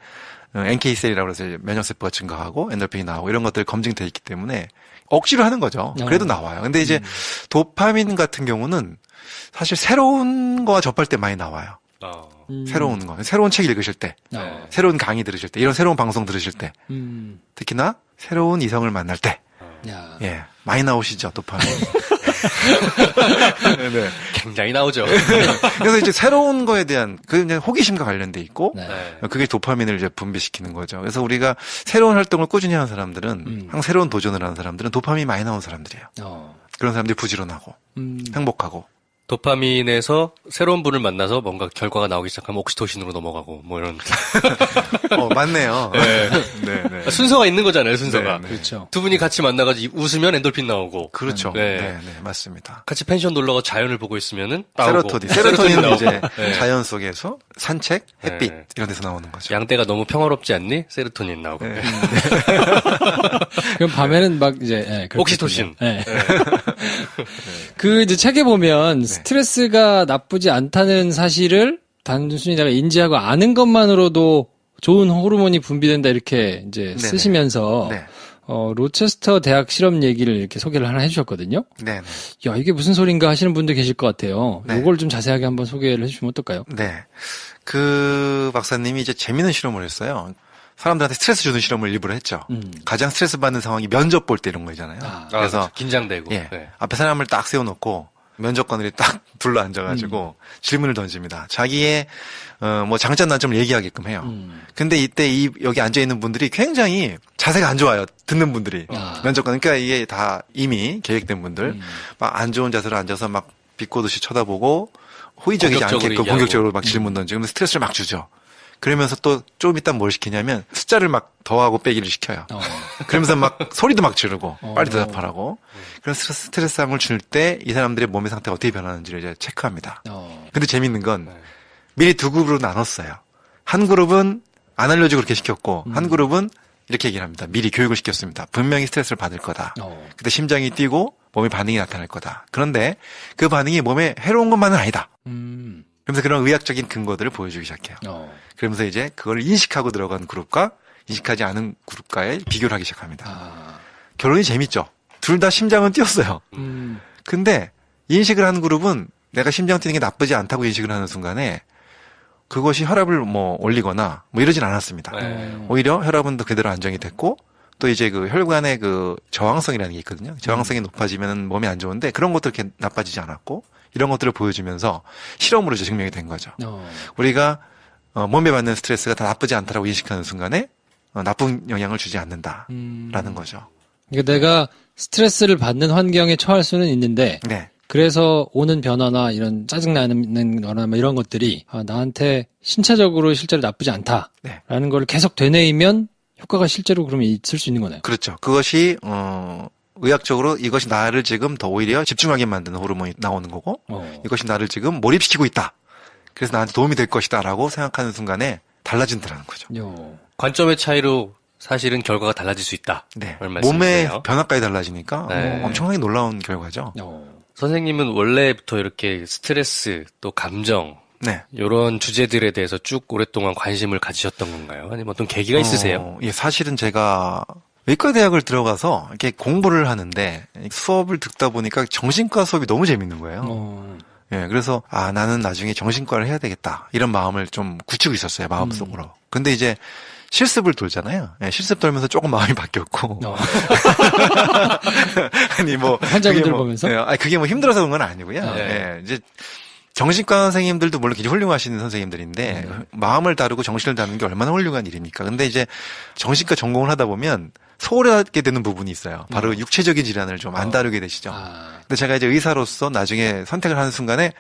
NK 셀이라고 해서 면역세포가 증가하고 엔돌핀이 나오고 이런 것들이 검증돼 있기 때문에 억지로 하는 거죠. 그래도 나와요. 근데 이제 도파민 같은 경우는 사실 새로운 거와 접할 때 많이 나와요. 새로운 거, 새로운 책 읽으실 때, 새로운 강의 들으실 때, 이런 새로운 방송 들으실 때, 특히나 새로운 이성을 만날 때, 예, 많이 나오시죠, 도파민. 네. 굉장히 나오죠. 그래서 이제 새로운 거에 대한 그 이제 호기심과 관련돼 있고, 네. 그게 도파민을 이제 분비시키는 거죠. 그래서 우리가 새로운 활동을 꾸준히 하는 사람들은, 항상 새로운 도전을 하는 사람들은 도파민이 많이 나오는 사람들이에요. 그런 사람들이 부지런하고, 행복하고. 도파민에서 새로운 분을 만나서 뭔가 결과가 나오기 시작하면 옥시토신으로 넘어가고 뭐 이런 맞네요. 네. 순서가 있는 거잖아요. 순서가. 네. 그렇죠. 두 분이 같이 만나가지고 웃으면 엔돌핀 나오고. 그렇죠. 네. 네, 맞습니다. 같이 펜션 놀러가 자연을 보고 있으면은 나오고. 세로토닌은 나오고. 이제 네. 자연 속에서 산책, 햇빛 네. 이런 데서 나오는 거죠. 양떼가 너무 평화롭지 않니? 세로토닌 나오고. 네. 그럼 밤에는 막 이제 옥시토신. 네. 그 이제 책에 보면 스트레스가 나쁘지 않다는 사실을 단순히 내가 인지하고 아는 것만으로도 좋은 호르몬이 분비된다 이렇게 이제 네네. 쓰시면서 네. 로체스터 대학 실험 얘기를 이렇게 소개를 하나 해주셨거든요. 네. 야, 이게 무슨 소린가 하시는 분들 계실 것 같아요. 네. 이걸 좀 자세하게 한번 소개를 해주시면 어떨까요? 네. 그 박사님이 이제 재미있는 실험을 했어요. 사람들한테 스트레스 주는 실험을 일부러 했죠. 가장 스트레스 받는 상황이 면접 볼 때 이런 거잖아요. 그래서 긴장되고. 예, 네. 앞에 사람을 딱 세워놓고 면접관들이 딱 둘러 앉아가지고 질문을 던집니다. 자기의 뭐 장점 단점을 얘기하게끔 해요. 근데 이때 여기 앉아 있는 분들이 굉장히 자세가 안 좋아요. 듣는 분들이 면접관 그러니까 이게 다 이미 계획된 분들 막 안 좋은 자세로 앉아서 막 비꼬듯이 쳐다보고 호의적이지 공격적으로 않게끔 얘기하고. 공격적으로 막 질문 던지고 스트레스를 막 주죠. 그러면서 또 좀 이따 뭘 시키냐면 숫자를 막 더하고 빼기를 시켜요. 그러면서 막 소리도 막 지르고 빨리 대답하라고. 그런 스트레스함을 줄 때 이 사람들의 몸의 상태가 어떻게 변하는지를 이제 체크합니다. 근데 재밌는 건 미리 두 그룹으로 나눴어요. 한 그룹은 안 알려주고 그렇게 시켰고 한 그룹은 이렇게 얘기를 합니다. 미리 교육을 시켰습니다. 분명히 스트레스를 받을 거다. 그때 심장이 뛰고 몸의 반응이 나타날 거다. 그런데 그 반응이 몸에 해로운 것만은 아니다. 그러면서 그런 의학적인 근거들을 보여주기 시작해요. 그러면서 이제 그걸 인식하고 들어간 그룹과 인식하지 않은 그룹과의 비교를 하기 시작합니다. 결론이 재밌죠. 둘 다 심장은 뛰었어요. 근데 인식을 한 그룹은 내가 심장 뛰는 게 나쁘지 않다고 인식을 하는 순간에 그것이 혈압을 뭐 올리거나 뭐 이러진 않았습니다. 오히려 혈압은 더 그대로 안정이 됐고 또 이제 그 혈관의 그 저항성이라는 게 있거든요. 저항성이 높아지면 몸이 안 좋은데 그런 것도 이렇게 나빠지지 않았고 이런 것들을 보여주면서 실험으로 이제 증명이 된 거죠. 우리가 몸에 받는 스트레스가 다 나쁘지 않다라고 인식하는 순간에 나쁜 영향을 주지 않는다라는 거죠. 그러니까 내가 스트레스를 받는 환경에 처할 수는 있는데 네. 그래서 오는 변화나 이런 짜증나는 거나 뭐 이런 것들이 나한테 신체적으로 실제로 나쁘지 않다라는 네. 걸 계속 되뇌이면 효과가 실제로 그러면 있을 수 있는 거네요. 그렇죠. 그것이 의학적으로 이것이 나를 지금 더 오히려 집중하게 만드는 호르몬이 나오는 거고 이것이 나를 지금 몰입시키고 있다. 그래서 나한테 도움이 될 것이다라고 생각하는 순간에 달라진다는 거죠. 관점의 차이로 사실은 결과가 달라질 수 있다. 네. 몸의 몸의 변화까지 달라지니까 네. 엄청나게 놀라운 결과죠. 선생님은 원래부터 이렇게 스트레스 또 감정 네. 이런 주제들에 대해서 쭉 오랫동안 관심을 가지셨던 건가요? 아니면 어떤 계기가 있으세요? 예, 사실은 제가 의과대학을 들어가서 이렇게 공부를 하는데 수업을 듣다 보니까 정신과 수업이 너무 재밌는 거예요. 예, 그래서 나는 나중에 정신과를 해야 되겠다 이런 마음을 좀 굳히고 있었어요, 마음속으로. 근데 이제 실습을 돌잖아요. 예, 실습 돌면서 조금 마음이 바뀌었고. 아니 뭐 환자분들 보면서? 그게 뭐 힘들어서 그런 건 아니고요. 네. 예, 이제 정신과 선생님들도 물론 굉장히 훌륭하신 선생님들인데 마음을 다루고 정신을 다루는 게 얼마나 훌륭한 일입니까? 근데 이제 정신과 전공을 하다 보면 소홀하게 되는 부분이 있어요. 바로 육체적인 질환을 좀 안 다루게 되시죠. 근데 제가 이제 의사로서 나중에 선택을 하는 순간에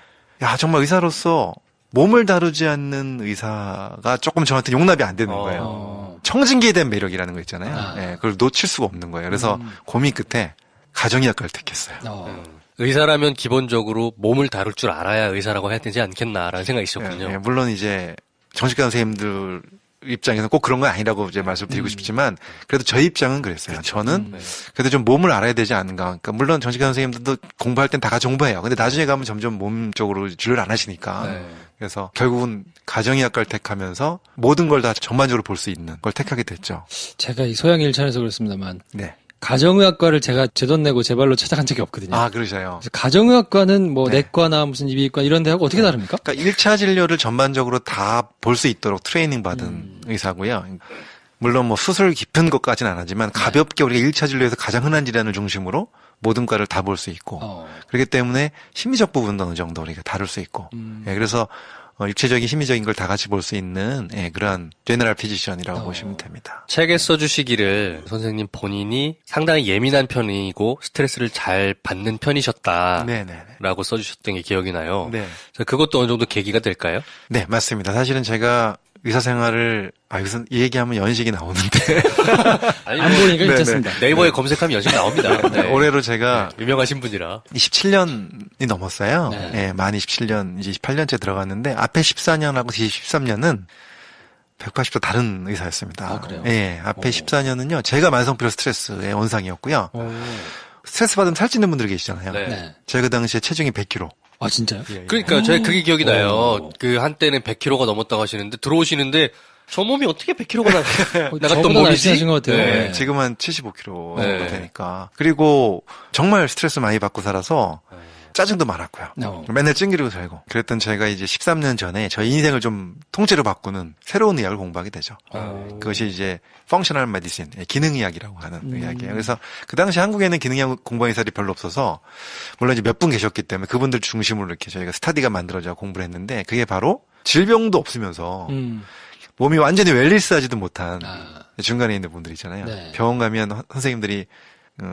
야, 정말 의사로서 몸을 다루지 않는 의사가 조금 저한테 용납이 안 되는 거예요. 청진기에 대한 매력이라는 거 있잖아요. 예, 그걸 놓칠 수가 없는 거예요. 그래서 고민 끝에 가정의학과를 택했어요. 의사라면 기본적으로 몸을 다룰 줄 알아야 의사라고 해야 되지 않겠나라는 생각이 있었군요. 예, 물론 이제 정신과 선생님들이 입장에서는 꼭 그런 건 아니라고 이제 말씀드리고 싶지만 그래도 저희 입장은 그랬어요. 저는 그래도 좀 몸을 알아야 되지 않는가. 그러니까 물론 정신과 선생님들도 공부할 땐 다 같이 공부해요. 근데 나중에 가면 점점 몸 쪽으로 진료를 안 하시니까. 그래서 결국은 가정의학과를 택하면서 모든 걸 다 전반적으로 볼 수 있는 걸 택하게 됐죠. 제가 이 소양 일천에서 그렇습니다만 네. 가정의학과를 제가 제 돈 내고 제 발로 찾아간 적이 없거든요. 아, 그러셔요. 그래서 가정의학과는 뭐 네. 내과나 무슨 이비인후과 이런 데하고 어떻게 다릅니까? 그러니까 1차 진료를 전반적으로 다 볼 수 있도록 트레이닝 받은 의사고요. 물론 뭐 수술 깊은 것까지는 안 하지만 가볍게 우리가 1차 진료에서 가장 흔한 질환을 중심으로 모든 과를 다 볼 수 있고 그렇기 때문에 심리적 부분도 어느 정도 우리가 다룰 수 있고 예, 그래서 육체적인 심리적인 걸 다 같이 볼 수 있는 예, 그러한 제너럴 피지션이라고 보시면 됩니다. 책에 써주시기를 선생님 본인이 상당히 예민한 편이고 스트레스를 잘 받는 편이셨다라고 네네. 써주셨던 게 기억이 나요. 네. 그것도 어느 정도 계기가 될까요? 네, 맞습니다. 사실은 제가 의사 생활을 무슨 이 얘기하면 연식이 나오는데 아니, 안 보니까 네네. 괜찮습니다. 네이버에 검색하면 연식 나옵니다. 네. 올해로 제가 유명하신 분이라. 27년이 넘었어요. 네. 예, 만 27년, 이제 28년째 들어갔는데, 앞에 14년하고 뒤에 13년은 180도 다른 의사였습니다. 아, 그래요? 예, 앞에 14년은요, 제가 만성피로 스트레스의 원상이었고요. 스트레스 받으면 살찌는 분들 계시잖아요. 네. 네. 제가 그 당시에 체중이 100kg. 아, 진짜요? 그러니까 제가 그게 기억이 나요. 그 한때는 100kg가 넘었다고 하시는데 들어오시는데 저 몸이 어떻게 100kg가 나갔던 저보다 몸이지? 날씬하신 것 같아요. 네. 네. 지금은 75kg 네. 정도 되니까. 그리고 정말 스트레스 많이 받고 살아서 짜증도 많았고요. 맨날 찡기르고 살고. 그랬던 제가 이제 13년 전에 저희 인생을 좀 통째로 바꾸는 새로운 의학을 공부하게 되죠. 그것이 이제 펑셔널 메디신, 기능의학이라고 하는 의학이에요. 그래서 그 당시 한국에는 기능의학 공부하는 의사들이 별로 없어서 물론 이제 몇 분 계셨기 때문에 그분들 중심으로 이렇게 저희가 스터디가 만들어져 공부를 했는데 그게 바로 질병도 없으면서 몸이 완전히 웰리스하지도 못한 중간에 있는 분들 있잖아요. 네. 병원 가면 선생님들이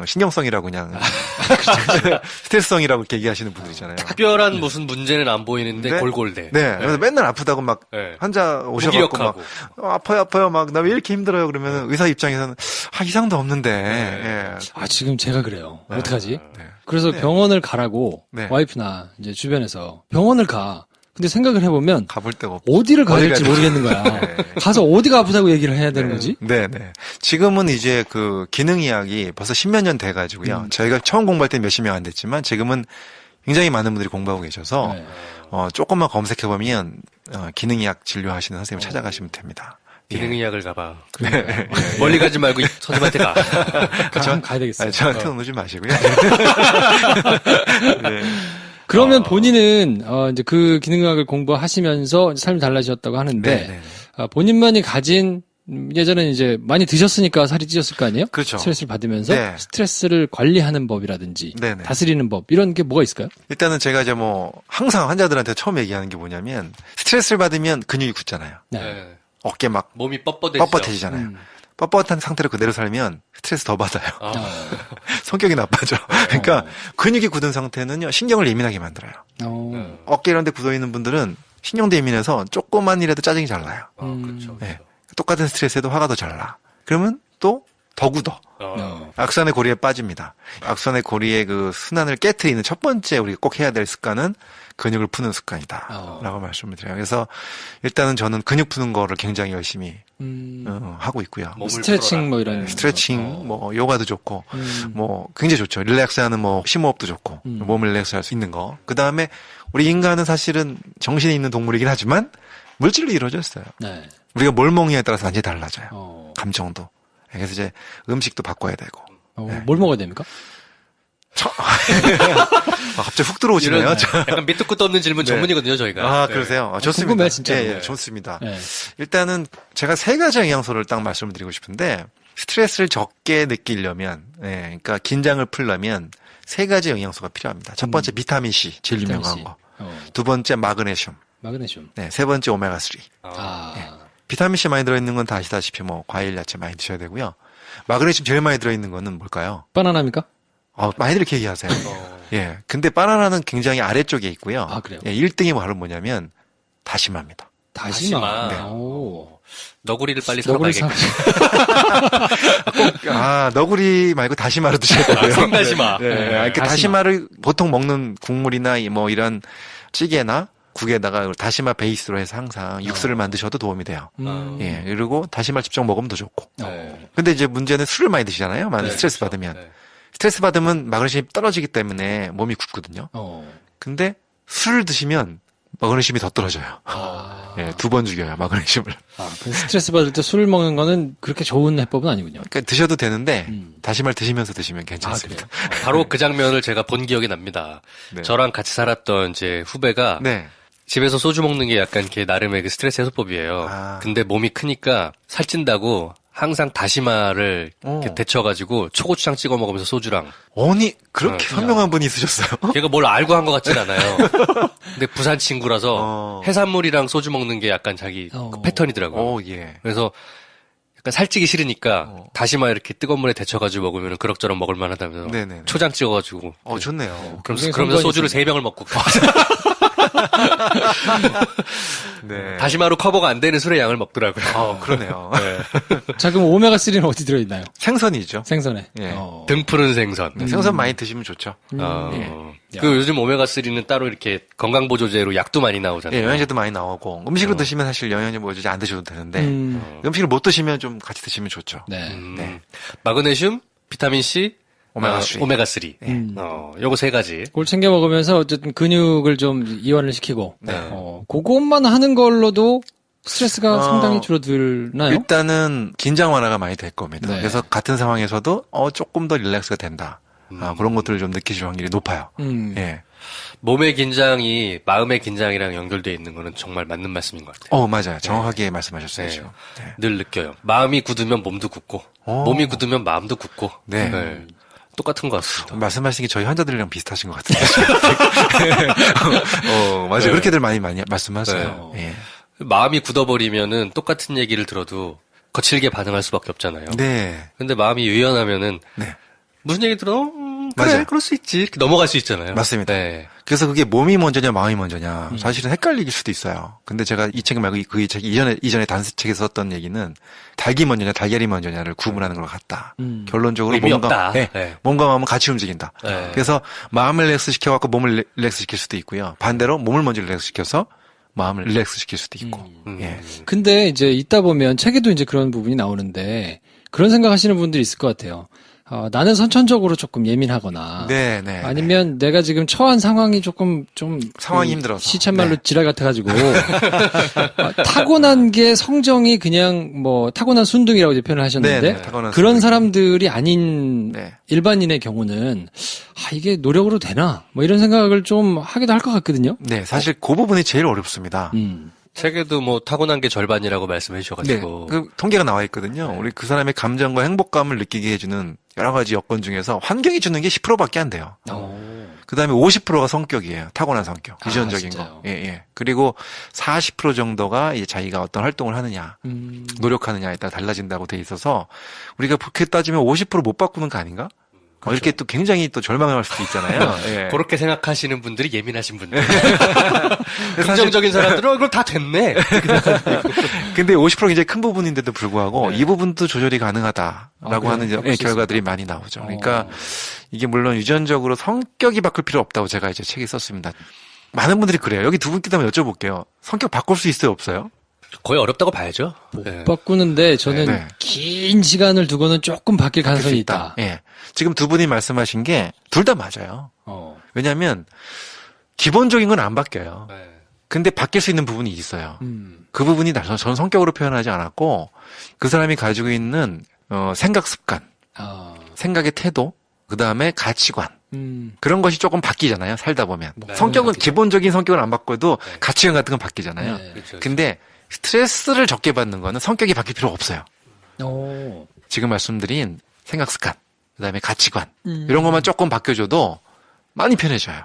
신경성이라고 그냥 스트레스성이라고 이렇게 얘기하시는 분들 있잖아요. 특별한 무슨 문제는 안 보이는데 네. 골골대. 네. 그래서 맨날 아프다고 막 네. 환자 오셔갖고 막 무기력하고. 아파요 막 나 왜 이렇게 힘들어요 그러면 의사 입장에서는 이상도 없는데 예. 아, 지금 제가 그래요. 어떡하지? 네. 그래서 병원을 가라고 네. 와이프나 이제 주변에서 병원을 가. 근데 생각을 해보면 가볼 데가 없고 어디를 가야 어디 될지 가야 모르겠는 거야. 네. 가서 어디가 아프다고 얘기를 해야 되는 거지? 네네. 지금은 이제 그 기능의학이 벌써 10몇 년 돼가지고요. 저희가 처음 공부할 때 몇십 명 안 됐지만 지금은 굉장히 많은 분들이 공부하고 계셔서 네. 조금만 검색해보면 기능의학 진료하시는 선생님 찾아가시면 됩니다. 기능의학을 가봐. 멀리 가지 말고 선생님한테 가. 좀 가야 되겠어요. 저한테는 오지 마시고요. 네. 그러면 본인은 이제 그 기능의학을 공부하시면서 삶이 달라지셨다고 하는데 네. 본인만이 가진 예전에는 이제 많이 드셨으니까 살이 찌셨을 거 아니에요? 그렇죠. 스트레스를 받으면서 네. 스트레스를 관리하는 법이라든지 네네. 다스리는 법 이런 게 뭐가 있을까요? 일단은 제가 이제 항상 환자들한테 처음 얘기하는 게 뭐냐면 스트레스를 받으면 근육이 굳잖아요. 네. 어깨 막 몸이 뻣뻣해지죠. 뻣뻣해지잖아요. 뻣뻣한 상태로 그대로 살면 스트레스 더 받아요. 성격이 나빠져. 그러니까 근육이 굳은 상태는요 신경을 예민하게 만들어요. 어깨 이런 데 굳어있는 분들은 신경도 예민해서 조그만 일에도 짜증이 잘 나요. 그렇죠. 네. 똑같은 스트레스에도 화가 더 잘 나. 그러면 또 더 굳어. 악선의 고리에 빠집니다. 악선의 고리의 그 순환을 깨트리는 첫 번째 우리가 꼭 해야 될 습관은 근육을 푸는 습관이다. 라고 말씀을 드려요. 그래서 일단은 저는 근육 푸는 거를 굉장히 열심히 하고 있고요. 스트레칭 뭐 이런 스트레칭, 요가도 좋고, 굉장히 좋죠. 릴렉스하는 심호흡도 좋고, 몸을 릴렉스할 수 있는 거. 그 다음에 우리 인간은 사실은 정신이 있는 동물이긴 하지만 물질로 이루어져 있어요. 네. 우리가 뭘 먹느냐에 따라서 완전히 달라져요. 감정도. 그래서 이제 음식도 바꿔야 되고. 뭘 먹어야 됩니까? 갑자기 훅 들어오시네요. 약간 밑도 끝도 없는 질문 전문이거든요, 저희가. 그러세요. 좋습니다. 궁금해, 진짜. 예, 좋습니다. 네. 일단은 제가 3가지 영양소를 딱 말씀을 드리고 싶은데, 스트레스를 적게 느끼려면, 그러니까 긴장을 풀려면 3가지 영양소가 필요합니다. 첫 번째 비타민C, 제일 유명한 거. 두 번째 마그네슘. 네, 세 번째 오메가3. 비타민C 많이 들어있는 건 다 아시다시피 과일, 야채 많이 드셔야 되고요. 마그네슘 제일 많이 들어있는 거는 뭘까요? 바나나입니까? 많이들 이렇게 얘기하세요. 예. 근데 바나나는 굉장히 아래쪽에 있고요. 아, 그래요? 1등이 바로 뭐냐면 다시마입니다. 다시마. 네. 오. 너구리를 빨리 너구리 사러봐야겠다. 너구리 말고 다시마를 드셔야 되고요. 생다시마. 네. 다시마. 다시마를 보통 먹는 국물이나 이런 찌개나 국에다가 다시마 베이스로 해서 항상 육수를 만드셔도 도움이 돼요. 예, 그리고 다시마 직접 먹으면 더 좋고. 근데 이제 문제는 술을 많이 드시잖아요. 많이 스트레스 받으면. 스트레스 받으면 마그네슘이 떨어지기 때문에 몸이 굳거든요. 근데 술을 드시면 마그네슘이 더 떨어져요. 예, 2번 죽여요, 마그네슘을. 스트레스 받을 때 술을 먹는 거는 그렇게 좋은 해법은 아니군요. 그러니까 드셔도 되는데 다시마를 드시면서 드시면 괜찮습니다. 바로 그 장면을 제가 본 기억이 납니다. 네. 저랑 같이 살았던 제 후배가 네. 집에서 소주 먹는 게 약간 걔 나름의 그 스트레스 해소법이에요. 근데 몸이 크니까 살찐다고 항상 다시마를 이렇게 데쳐가지고 초고추장 찍어 먹으면서 소주랑. 아니, 그렇게 현명한 분이 있으셨어요? 걔가 뭘 알고 한 것 같진 않아요. 근데 부산 친구라서 해산물이랑 소주 먹는 게 약간 자기 그 패턴이더라고요. 예. 그래서 약간 살찌기 싫으니까 다시마 이렇게 뜨거운 물에 데쳐가지고 먹으면 그럭저럭 먹을 만하다면서 네네네. 초장 찍어가지고. 좋네요. 그러면서 소주를 3병을 먹고. 네. 다시마로 커버가 안 되는 술의 양을 먹더라고요. 그러네요. 자, 그럼 오메가3는 어디 들어있나요? 생선이죠. 생선에. 예. 등푸른 생선. 네, 생선 많이 드시면 좋죠. 그 요즘 오메가3는 따로 이렇게 건강보조제로 약도 많이 나오잖아요. 예, 영양제도 많이 나오고 음식으로 드시면 사실 영양제 보조제 안 드셔도 되는데 음식을 못 드시면 좀 같이 드시면 좋죠. 네. 네. 마그네슘, 비타민C, 오메가3. 오메가3. 요거 3가지. 그걸 챙겨 먹으면서 어쨌든 근육을 좀 이완을 시키고. 네. 그것만 하는 걸로도 스트레스가 상당히 줄어들나요? 일단은 긴장 완화가 많이 될 겁니다. 네. 그래서 같은 상황에서도 조금 더 릴렉스가 된다. 그런 것들을 좀 느끼실 확률이 높아요. 예. 몸의 긴장이 마음의 긴장이랑 연결되어 있는 거는 정말 맞는 말씀인 것 같아요. 맞아요. 정확하게 말씀하셨어요. 지금. 네. 늘 느껴요. 마음이 굳으면 몸도 굳고, 몸이 굳으면 마음도 굳고. 네. 똑같은 것 같습니다. 말씀하신 게 저희 환자들이랑 비슷하신 것 같은데. 맞아요. 그렇게들 많이 말씀하세요. 예. 마음이 굳어버리면은 똑같은 얘기를 들어도 거칠게 반응할 수밖에 없잖아요. 네. 근데 마음이 유연하면은 네. 무슨 얘기 들어? 그래, 맞아요. 그럴 수 있지. 이렇게 넘어갈 수 있잖아요. 맞습니다. 네. 그래서 그게 몸이 먼저냐 마음이 먼저냐 사실은 헷갈릴 수도 있어요. 근데 제가 이 책 말고 그 책 이전에 단서책에 썼던 얘기는 닭이 먼저냐 달걀이 먼저냐를 구분하는 것 같다. 결론적으로 의미 몸과 없다. 네, 네. 몸과 마음은 같이 움직인다. 네. 그래서 마음을 릴렉스 시켜갖고 몸을 릴렉스 시킬 수도 있고요. 반대로 몸을 먼저 릴렉스 시켜서 마음을 릴렉스 시킬 수도 있고. 예. 근데 이제 있다 보면 책에도 이제 그런 부분이 나오는데 그런 생각하시는 분들이 있을 것 같아요. 나는 선천적으로 조금 예민하거나 네, 네. 아니면 내가 지금 처한 상황이 조금 좀 상황이 힘들어서. 시쳇말로 네. 지랄 같아가지고 타고난 게 성정이 그냥 뭐 타고난 순둥이라고 이제 표현을 하셨는데 네, 네. 타고난 그런 순둥이. 사람들이 아닌 네. 일반인의 경우는 이게 노력으로 되나 뭐 이런 생각을 좀 하기도 할 것 같거든요. 네, 사실 그 부분이 제일 어렵습니다. 책에도 뭐 타고난 게 절반이라고 말씀해 네, 주셔가지고. 그 통계가 나와 있거든요. 우리 그 사람의 감정과 행복감을 느끼게 해주는 여러 가지 여건 중에서 환경이 주는 게 10%밖에 안 돼요. 그 다음에 50%가 성격이에요. 타고난 성격. 유전적인 진짜요? 거. 예, 예. 그리고 40% 정도가 이제 자기가 어떤 활동을 하느냐, 노력하느냐에 따라 달라진다고 돼 있어서 우리가 그렇게 따지면 50%못 바꾸는 거 아닌가? 그렇죠. 이렇게 또 굉장히 또 절망할 수도 있잖아요. 예. 그렇게 생각하시는 분들이 예민하신 분들. 긍정적인 사람들은 그럼 다 됐네. 근데 50%가 굉장히 큰 부분인데도 불구하고 네. 이 부분도 조절이 가능하다라고 그래요? 하는 바꿀 수 결과들이 많이 나오죠. 그러니까 이게 물론 유전적으로 성격이 바꿀 필요 없다고 제가 이제 책에 썼습니다. 많은 분들이 그래요. 여기 두 분께 한번 여쭤볼게요. 성격 바꿀 수 있어요, 없어요? 거의 어렵다고 봐야죠. 네. 바꾸는데 저는 네. 긴 시간을 두고는 조금 바뀔 가능성이 있다. 예. 지금 두 분이 말씀하신 게 둘 다 맞아요. 왜냐하면 기본적인 건 안 바뀌어요. 네. 근데 바뀔 수 있는 부분이 있어요. 그 부분이 저는 성격으로 표현하지 않았고 그 사람이 가지고 있는 생각 습관, 생각의 태도, 그 다음에 가치관 그런 것이 조금 바뀌잖아요. 살다 보면 성격은 기본적인 성격은 안 바꿔도 가치관 같은 건 바뀌잖아요. 네. 그렇죠. 근데 스트레스를 적게 받는 거는 성격이 바뀔 필요가 없어요. 오. 지금 말씀드린 생각 습관, 그 다음에 가치관 이런 것만 조금 바뀌어줘도 많이 편해져요.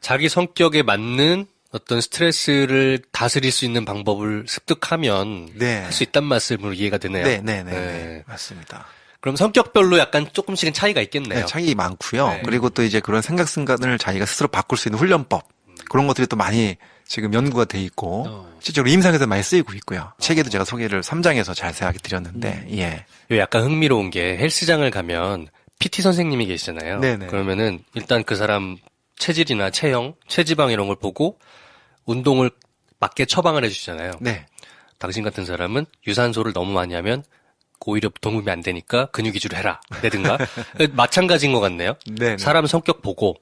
자기 성격에 맞는 어떤 스트레스를 다스릴 수 있는 방법을 습득하면 네. 할 수 있단 말씀으로 이해가 되네요. 네. 맞습니다. 그럼 성격별로 약간 조금씩은 차이가 있겠네요. 네, 차이 많고요. 네. 그리고 또 이제 그런 생각 습관을 자기가 스스로 바꿀 수 있는 훈련법 그런 것들이 또 많이 지금 연구가 돼 있고 실제로 임상에서 많이 쓰이고 있고요. 책에도 제가 소개를 3장에서 자세하게 드렸는데 예. 요 약간 흥미로운 게 헬스장을 가면 PT 선생님이 계시잖아요. 네네. 그러면은 일단 그 사람 체질이나 체형, 체지방 이런 걸 보고 운동을 맞게 처방을 해주시잖아요. 네. 당신 같은 사람은 유산소를 너무 많이 하면 오히려 도움이 안 되니까 근육 위주로 해라. 라든가. 마찬가지인 것 같네요. 네. 사람 성격 보고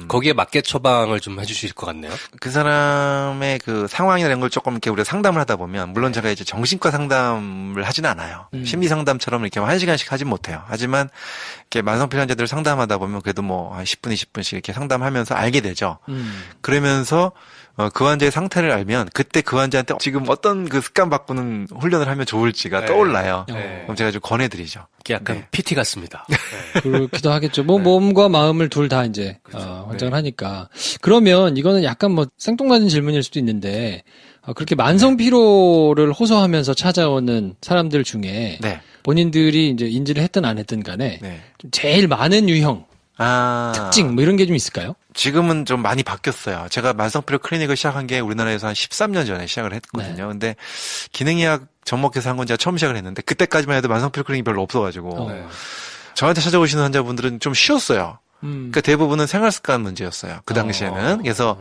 거기에 맞게 처방을 좀 해주실 것 같네요. 그 사람의 그 상황이나 이런 걸 조금 이렇게 우리가 상담을 하다 보면, 물론 제가 이제 정신과 상담을 하지는 않아요. 심리 상담처럼 이렇게 1시간씩 하진 못해요. 하지만 이렇게 만성피로 환자들을 상담하다 보면 그래도 뭐 한 10분, 20분씩 이렇게 상담하면서 알게 되죠. 그러면서 그 환자의 상태를 알면 그때 그 환자한테 지금 어떤 그 습관 바꾸는 훈련을 하면 좋을지가 떠올라요. 그럼 제가 좀 권해드리죠. 이게 약간 PT 같습니다. 그렇기도 하겠죠. 뭐 몸과 마음을 둘 다 이제 환장을 하니까. 그러면 이거는 약간 뭐 생뚱맞은 질문일 수도 있는데 그렇게 만성 피로를 호소하면서 찾아오는 사람들 중에 네. 본인들이 이제 인지를 했든 안 했든 간에 네. 좀 제일 많은 유형, 아. 특징 뭐 이런 게 좀 있을까요? 지금은 좀 많이 바뀌었어요. 제가 만성피로 클리닉을 시작한 게 우리나라에서 한 13년 전에 시작을 했거든요. 근데 기능의학 접목해서 한 건 제가 처음 시작을 했는데 그때까지만 해도 만성피로 클리닉이 별로 없어가지고 저한테 찾아오시는 환자분들은 좀 쉬웠어요. 그러니까 대부분은 생활습관 문제였어요. 그 당시에는. 그래서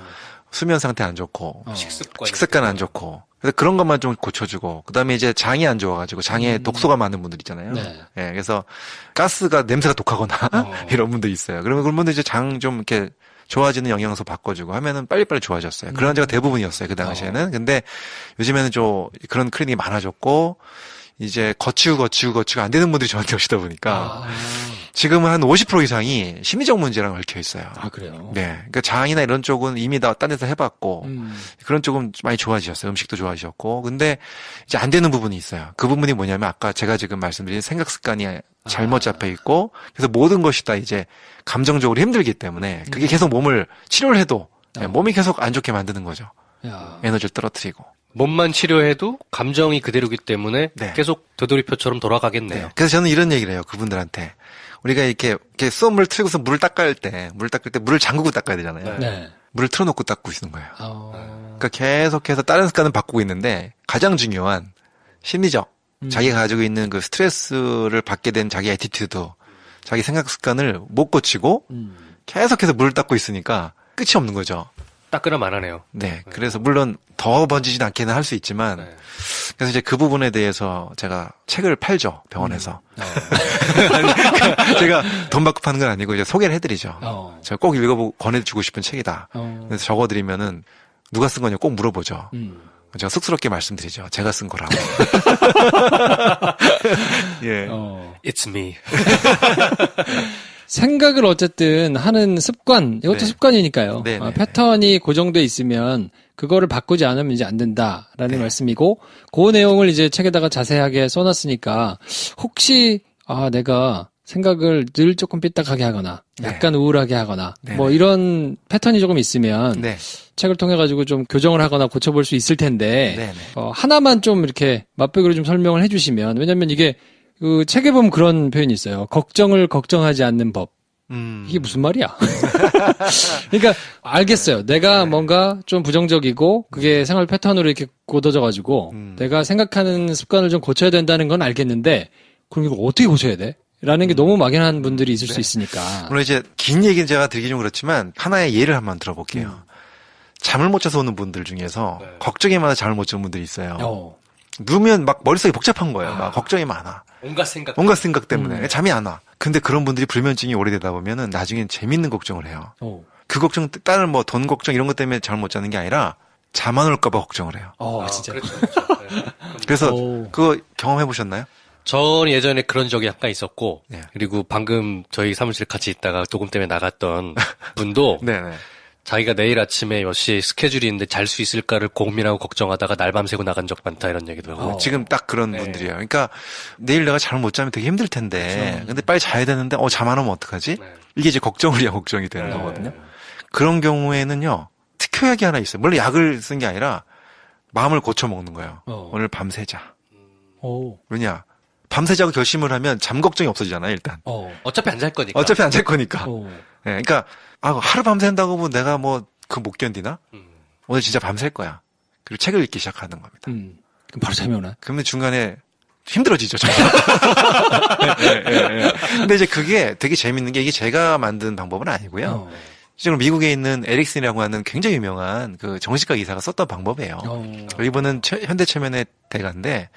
수면 상태 안 좋고 식습관 안 좋고 그래서 그런 것만 좀 고쳐주고 그다음에 이제 장이 안 좋아가지고 장에 독소가 많은 분들 있잖아요. 네. 예, 그래서 가스가 냄새가 독하거나 이런 분들 있어요. 그러면 그런 분들 이제 장 좀 이렇게 좋아지는 영양소 바꿔주고 하면은 빨리빨리 좋아졌어요. 그런 환자가 대부분이었어요. 그 당시에는. 근데 요즘에는 좀 그런 클리닉이 많아졌고 이제 거치고 안 되는 분들이 저한테 오시다 보니까 지금은 한 50% 이상이 심리적 문제랑 얽혀 있어요. 아, 그래요? 네. 그러니까 장이나 이런 쪽은 이미 다 딴 데서 해봤고 그런 쪽은 많이 좋아지셨어요. 음식도 좋아지셨고. 근데 이제 안 되는 부분이 있어요. 그 부분이 뭐냐면 아까 제가 지금 말씀드린 생각 습관이 잘못 잡혀 있고 그래서 모든 것이 다 이제 감정적으로 힘들기 때문에 그게 계속 몸을 치료를 해도 몸이 계속 안 좋게 만드는 거죠. 야. 에너지를 떨어뜨리고. 몸만 치료해도 감정이 그대로기 때문에 네. 계속 되돌이표처럼 돌아가겠네요. 네. 그래서 저는 이런 얘기를 해요. 그분들한테. 우리가 이렇게 수돗물 틀고서 물을 닦을 때 물을 잠그고 닦아야 되잖아요. 네. 물을 틀어놓고 닦고 있는 거예요. 그러니까 계속해서 다른 습관을 바꾸고 있는데 가장 중요한 심리적 자기가 가지고 있는 그 스트레스를 받게 된 자기 애티튜드, 자기 생각 습관을 못 고치고 계속해서 물을 닦고 있으니까 끝이 없는 거죠. 따끈한 말하네요. 네. 그래서 물론 더 번지진 않게는 할 수 있지만 그래서 이제 그 부분에 대해서 제가 책을 팔죠. 병원에서. 제가 돈 받고 파는 건 아니고 이제 소개를 해드리죠. 제가 꼭 읽어보고 권해주고 싶은 책이다. 그래서 적어드리면은 누가 쓴 거냐 꼭 물어보죠. 제가 쑥스럽게 말씀드리죠. 제가 쓴 거라고. 예. It's me. 생각을 어쨌든 하는 습관, 이것도 네. 습관이니까요. 네. 패턴이 고정돼 있으면 그거를 바꾸지 않으면 이제 안 된다라는 네. 말씀이고, 그 내용을 이제 책에다가 자세하게 써놨으니까 혹시 내가 생각을 늘 조금 삐딱하게 하거나 약간 우울하게 하거나 네. 뭐 이런 패턴이 조금 있으면 네. 책을 통해 가지고 좀 교정을 하거나 고쳐볼 수 있을 텐데 네. 하나만 좀 이렇게 맛보기로 좀 설명을 해주시면, 왜냐면 이게 그 책에 보면 그런 표현이 있어요. 걱정을 걱정하지 않는 법. 이게 무슨 말이야? 그러니까 알겠어요. 내가 뭔가 좀 부정적이고 그게 생활 패턴으로 이렇게 굳어져가지고 내가 생각하는 습관을 좀 고쳐야 된다는 건 알겠는데, 그럼 이거 어떻게 고쳐야 돼? 라는 게 너무 막연한 분들이 있을 수 있으니까. 물론 이제 긴 얘기는 제가 드리기 좀 그렇지만 하나의 예를 한번 들어볼게요. 잠을 못 자서 오는 분들 중에서 걱정이 많아 잠을 못 자는 분들이 있어요. 누우면 막 머릿속이 복잡한 거예요. 막 걱정이 많아. 온갖 생각 때문에 잠이 안 와. 근데 그런 분들이 불면증이 오래되다 보면은 나중엔 재밌는 걱정을 해요. 그 걱정, 다른 뭐 돈 걱정 이런 것 때문에 잠을 못 자는 게 아니라 잠 안 올까봐 걱정을 해요. 진짜. 그렇죠. 네. 그래서 그거 경험해 보셨나요? 전 예전에 그런 적이 약간 있었고, 네. 그리고 방금 저희 사무실 같이 있다가 녹음 때문에 나갔던 분도 네네. 자기가 내일 아침에 몇 시에 스케줄이 있는데 잘 수 있을까를 고민하고 걱정하다가 날 밤새고 나간 적 많다 이런 얘기도 하고. 지금 딱 그런 분들이에요. 그러니까 내일 내가 잠을 못 자면 되게 힘들 텐데, 근데 빨리 자야 되는데 잠 안 오면 어떡하지? 이게 이제 걱정을 위한 걱정이 되는 거거든요. 그런 경우에는요, 특효약이 하나 있어요. 물론 약을 쓴 게 아니라 마음을 고쳐 먹는 거예요. 오늘 밤새자. 왜냐? 밤새자고 결심을 하면 잠 걱정이 없어지잖아요, 일단. 어차피 안 잘 거니까. 어차피 안 잘 거니까. 네, 그러니까 하루 밤샌다고 뭐 내가 뭐 그거 못 견디나? 오늘 진짜 밤샐 거야. 그리고 책을 읽기 시작하는 겁니다. 그럼 바로 잠이 오나? 그러면 중간에 힘들어지죠, 정말. 네. 근데 이제 그게 되게 재밌는 게 이게 제가 만든 방법은 아니고요. 실제로 미국에 있는 에릭슨이라고 하는 굉장히 유명한 그 정신과 의사가 썼던 방법이에요. 이분은 현대체면의 대가인데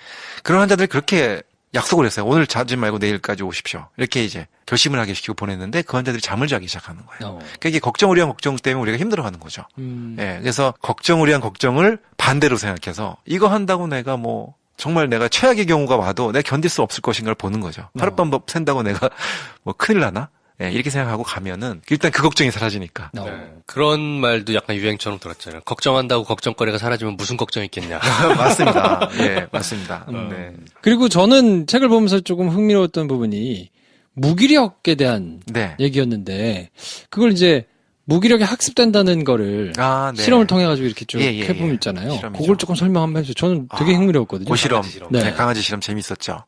그런 환자들 그렇게 약속을 했어요. 오늘 자지 말고 내일까지 오십시오. 이렇게 이제 결심을 하게 시키고 보냈는데 그 환자들이 잠을 자기 시작하는 거예요. 그러니까 이게 걱정을 위한 걱정 때문에 우리가 힘들어하는 거죠. 예, 그래서 걱정을 위한 걱정을 반대로 생각해서 이거 한다고 내가 뭐 정말 내가 최악의 경우가 와도 내가 견딜 수 없을 것인가를 보는 거죠. 하룻밤 샌다고 내가 뭐 큰일 나나? 예, 이렇게 생각하고 가면은 일단 그 걱정이 사라지니까. 네. 그런 말도 약간 유행처럼 들었잖아요. 걱정한다고 걱정거리가 사라지면 무슨 걱정이 있겠냐. 맞습니다. 예, 맞습니다. 네. 그리고 저는 책을 보면서 조금 흥미로웠던 부분이 무기력에 대한 네. 얘기였는데 그걸 이제 무기력이 학습된다는 거를 네. 실험을 통해 가지고 이렇게 쭉 예, 예, 해보면 예. 있잖아요. 실험이죠. 그걸 조금 설명 한번 해주세요. 저는 되게 흥미로웠거든요. 그 실험. 네. 네, 강아지 실험 재밌었죠.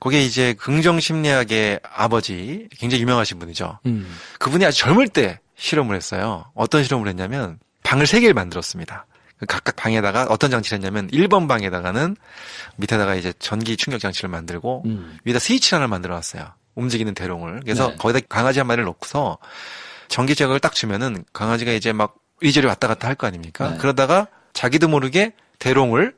그게 이제 긍정심리학의 아버지, 굉장히 유명하신 분이죠. 그분이 아주 젊을 때 실험을 했어요. 어떤 실험을 했냐면 방을 3개를 만들었습니다. 각각 방에다가 어떤 장치를 했냐면 1번 방에다가는 밑에다가 이제 전기 충격 장치를 만들고 위에다 스위치 하나를 만들어 놨어요. 움직이는 대롱을. 그래서 네. 거기다 강아지 한 마리를 넣고서 전기 자극을 딱 주면은 강아지가 이제 막 이리저리 왔다 갔다 할 거 아닙니까? 네. 그러다가 자기도 모르게 대롱을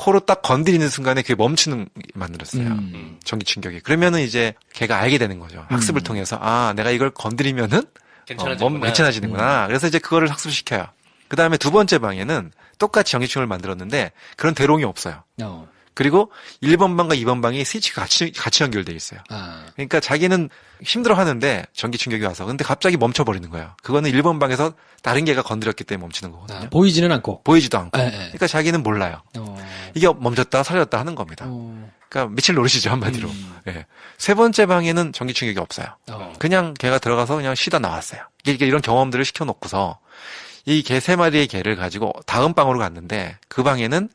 코로 딱 건드리는 순간에 그게 멈추는 만들었어요. 전기 충격이. 그러면은 이제 걔가 알게 되는 거죠. 학습을 통해서 내가 이걸 건드리면은 괜찮아지는구나. 그래서 이제 그거를 학습시켜요. 그 다음에 2번째 방에는 똑같이 전기 충격을 만들었는데 그런 대롱이 없어요. 그리고 1번 방과 2번 방이 스위치가 같이 연결돼 있어요. 그러니까 자기는 힘들어 하는데 전기 충격이 와서 근데 갑자기 멈춰버리는 거예요. 그거는 1번 방에서 다른 개가 건드렸기 때문에 멈추는 거거든요. 보이지는 않고. 보이지도 않고. 네. 그러니까 자기는 몰라요. 이게 멈췄다 사라졌다 하는 겁니다. 그러니까 미칠 노릇이죠 한마디로. 예. 3번째 방에는 전기 충격이 없어요. 그냥 개가 들어가서 그냥 쉬다 나왔어요. 이런 경험들을 시켜놓고서 이 개 3마리의 개를 가지고 다음 방으로 갔는데 그 방에는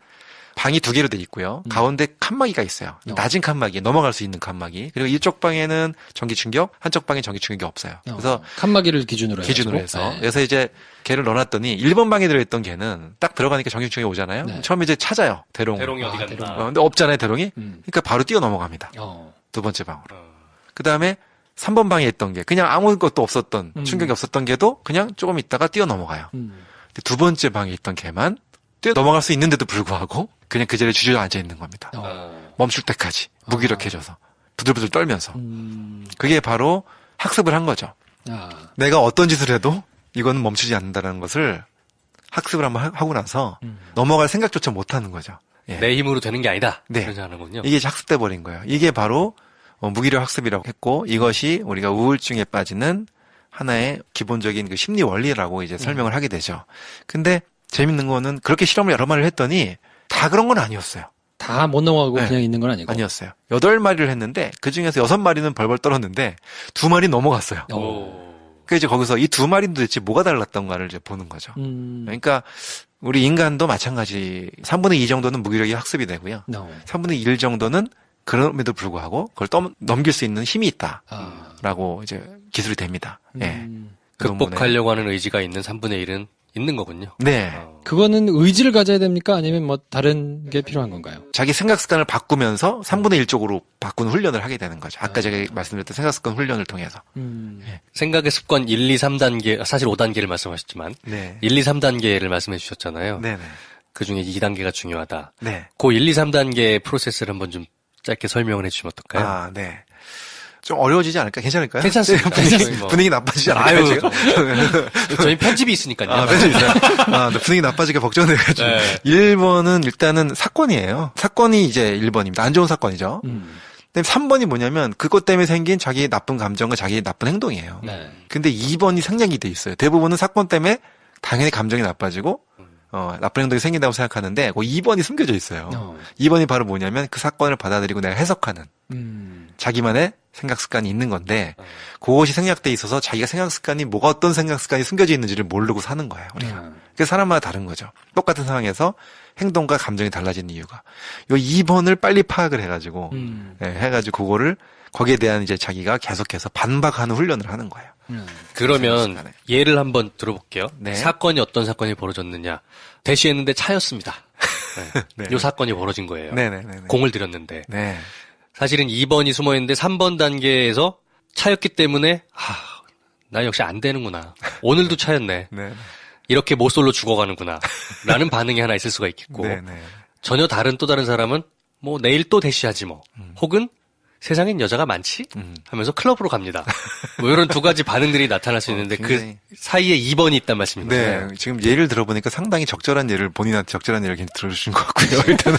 방이 2개로 돼 있고요. 가운데 칸막이가 있어요. 낮은 칸막이, 넘어갈 수 있는 칸막이. 그리고 이쪽 방에는 전기 충격, 한쪽 방에 전기 충격이 없어요. 그래서 칸막이를 기준으로 해서. 네. 그래서 이제 개를 넣어놨더니 1번 방에 들어있던 개는 딱 들어가니까 전기 충격이 오잖아요. 네. 처음에 이제 찾아요. 대롱을. 대롱이 어디 갔나. 근데 없잖아요, 대롱이. 그러니까 바로 뛰어 넘어갑니다. 2번째 방으로. 그 다음에 3번 방에 있던 게 그냥 아무것도 없었던 충격이 없었던 개도 그냥 조금 있다가 뛰어 넘어가요. 근데 2번째 방에 있던 개만 뛰어 넘어갈 수 있는데도 불구하고 그냥 그 자리에 주저앉아 있는 겁니다. 멈출 때까지 무기력해져서 부들부들 떨면서 그게 바로 학습을 한 거죠. 내가 어떤 짓을 해도 이거는 멈추지 않는다는 것을 학습을 한번 하고 나서 넘어갈 생각조차 못 하는 거죠. 예. 내 힘으로 되는 게 아니다. 네. 그러지 않은군요. 이게 학습돼 버린 거예요. 이게 바로 무기력 학습이라고 했고 이것이 우리가 우울증에 빠지는 하나의 기본적인 그 심리 원리라고 이제 설명을 하게 되죠. 근데 재밌는 거는 그렇게 실험을 여러 마리를 했더니 다 그런 건 아니었어요. 다 못 넘어가고 네. 그냥 있는 건 아니고. 아니었어요. 8마리를 했는데 그 중에서 6마리는 벌벌 떨었는데 2마리 넘어갔어요. 그래서 이제 거기서 이 2마리는 도대체 뭐가 달랐던가를 이제 보는 거죠. 그러니까 우리 인간도 마찬가지 3분의 2 정도는 무기력이 학습이 되고요. 3분의 1 정도는 그럼에도 불구하고 그걸 넘길 수 있는 힘이 있다라고 이제 기술이 됩니다. 예. 극복하려고 하는 의지가 있는 3분의 1은 있는 거군요. 네. 그거는 의지를 가져야 됩니까? 아니면 뭐 다른 게 필요한 건가요? 자기 생각 습관을 바꾸면서 3분의 1 쪽으로 바꾸는 훈련을 하게 되는 거죠. 아까 제가 말씀드렸던 생각 습관 훈련을 통해서. 생각의 습관 1, 2, 3단계, 사실 5단계를 말씀하셨지만, 네. 1, 2, 3단계를 말씀해 주셨잖아요. 네네. 그 중에 2단계가 중요하다. 네. 그 1, 2, 3단계의 프로세스를 한번 좀 짧게 설명을 해주시면 어떨까요? 네. 좀 어려워지지 않을까? 괜찮을까요? 괜찮습니다. 분위기 나빠지지 않을까요? 지금? 저희 편집이 있으니까요. 편집이 있어요. 분위기 나빠지게 걱정돼가지고. 네. 1번은 일단은 사건이에요. 사건이 이제 1번입니다. 안 좋은 사건이죠. 근데 3번이 뭐냐면 그것 때문에 생긴 자기 나쁜 감정과 자기 나쁜 행동이에요. 네. 근데 2번이 생략이 돼 있어요. 대부분은 사건 때문에 당연히 감정이 나빠지고 나쁜 행동이 생긴다고 생각하는데 그 2번이 숨겨져 있어요. 2번이 바로 뭐냐면 그 사건을 받아들이고 내가 해석하는 자기만의 생각 습관이 있는 건데 그것이 생략돼 있어서 자기가 생각 습관이 뭐가 어떤 생각 습관이 숨겨져 있는지를 모르고 사는 거예요. 우리가. 그래서 사람마다 다른 거죠. 똑같은 상황에서 행동과 감정이 달라지는 이유가. 이 2번을 빨리 파악을 해가지고 해가지고 그거를 거기에 대한 이제 자기가 계속해서 반박하는 훈련을 하는 거예요. 그러면 예를 한번 들어볼게요. 네. 사건이 어떤 사건이 벌어졌느냐. 대시했는데 차였습니다. 네. 이 사건이 벌어진 거예요. 네네네. 공을 들였는데. 네. 사실은 2번이 숨어있는데 3번 단계에서 차였기 때문에 나 역시 안 되는구나. 오늘도 차였네. 네. 이렇게 모쏠로 죽어가는구나. 라는 반응이 하나 있을 수가 있겠고. 네, 네. 전혀 또 다른 사람은 뭐 내일 또 대시하지 뭐. 혹은 세상엔 여자가 많지? 하면서 클럽으로 갑니다. 뭐 이런 두 가지 반응들이 나타날 수 있는데 굉장히... 그 사이에 2번이 있단 말씀입니다. 네. 지금 예를 들어보니까 상당히 적절한 예를 본인한테 적절한 예를 들어주신 것 같고요. 일단은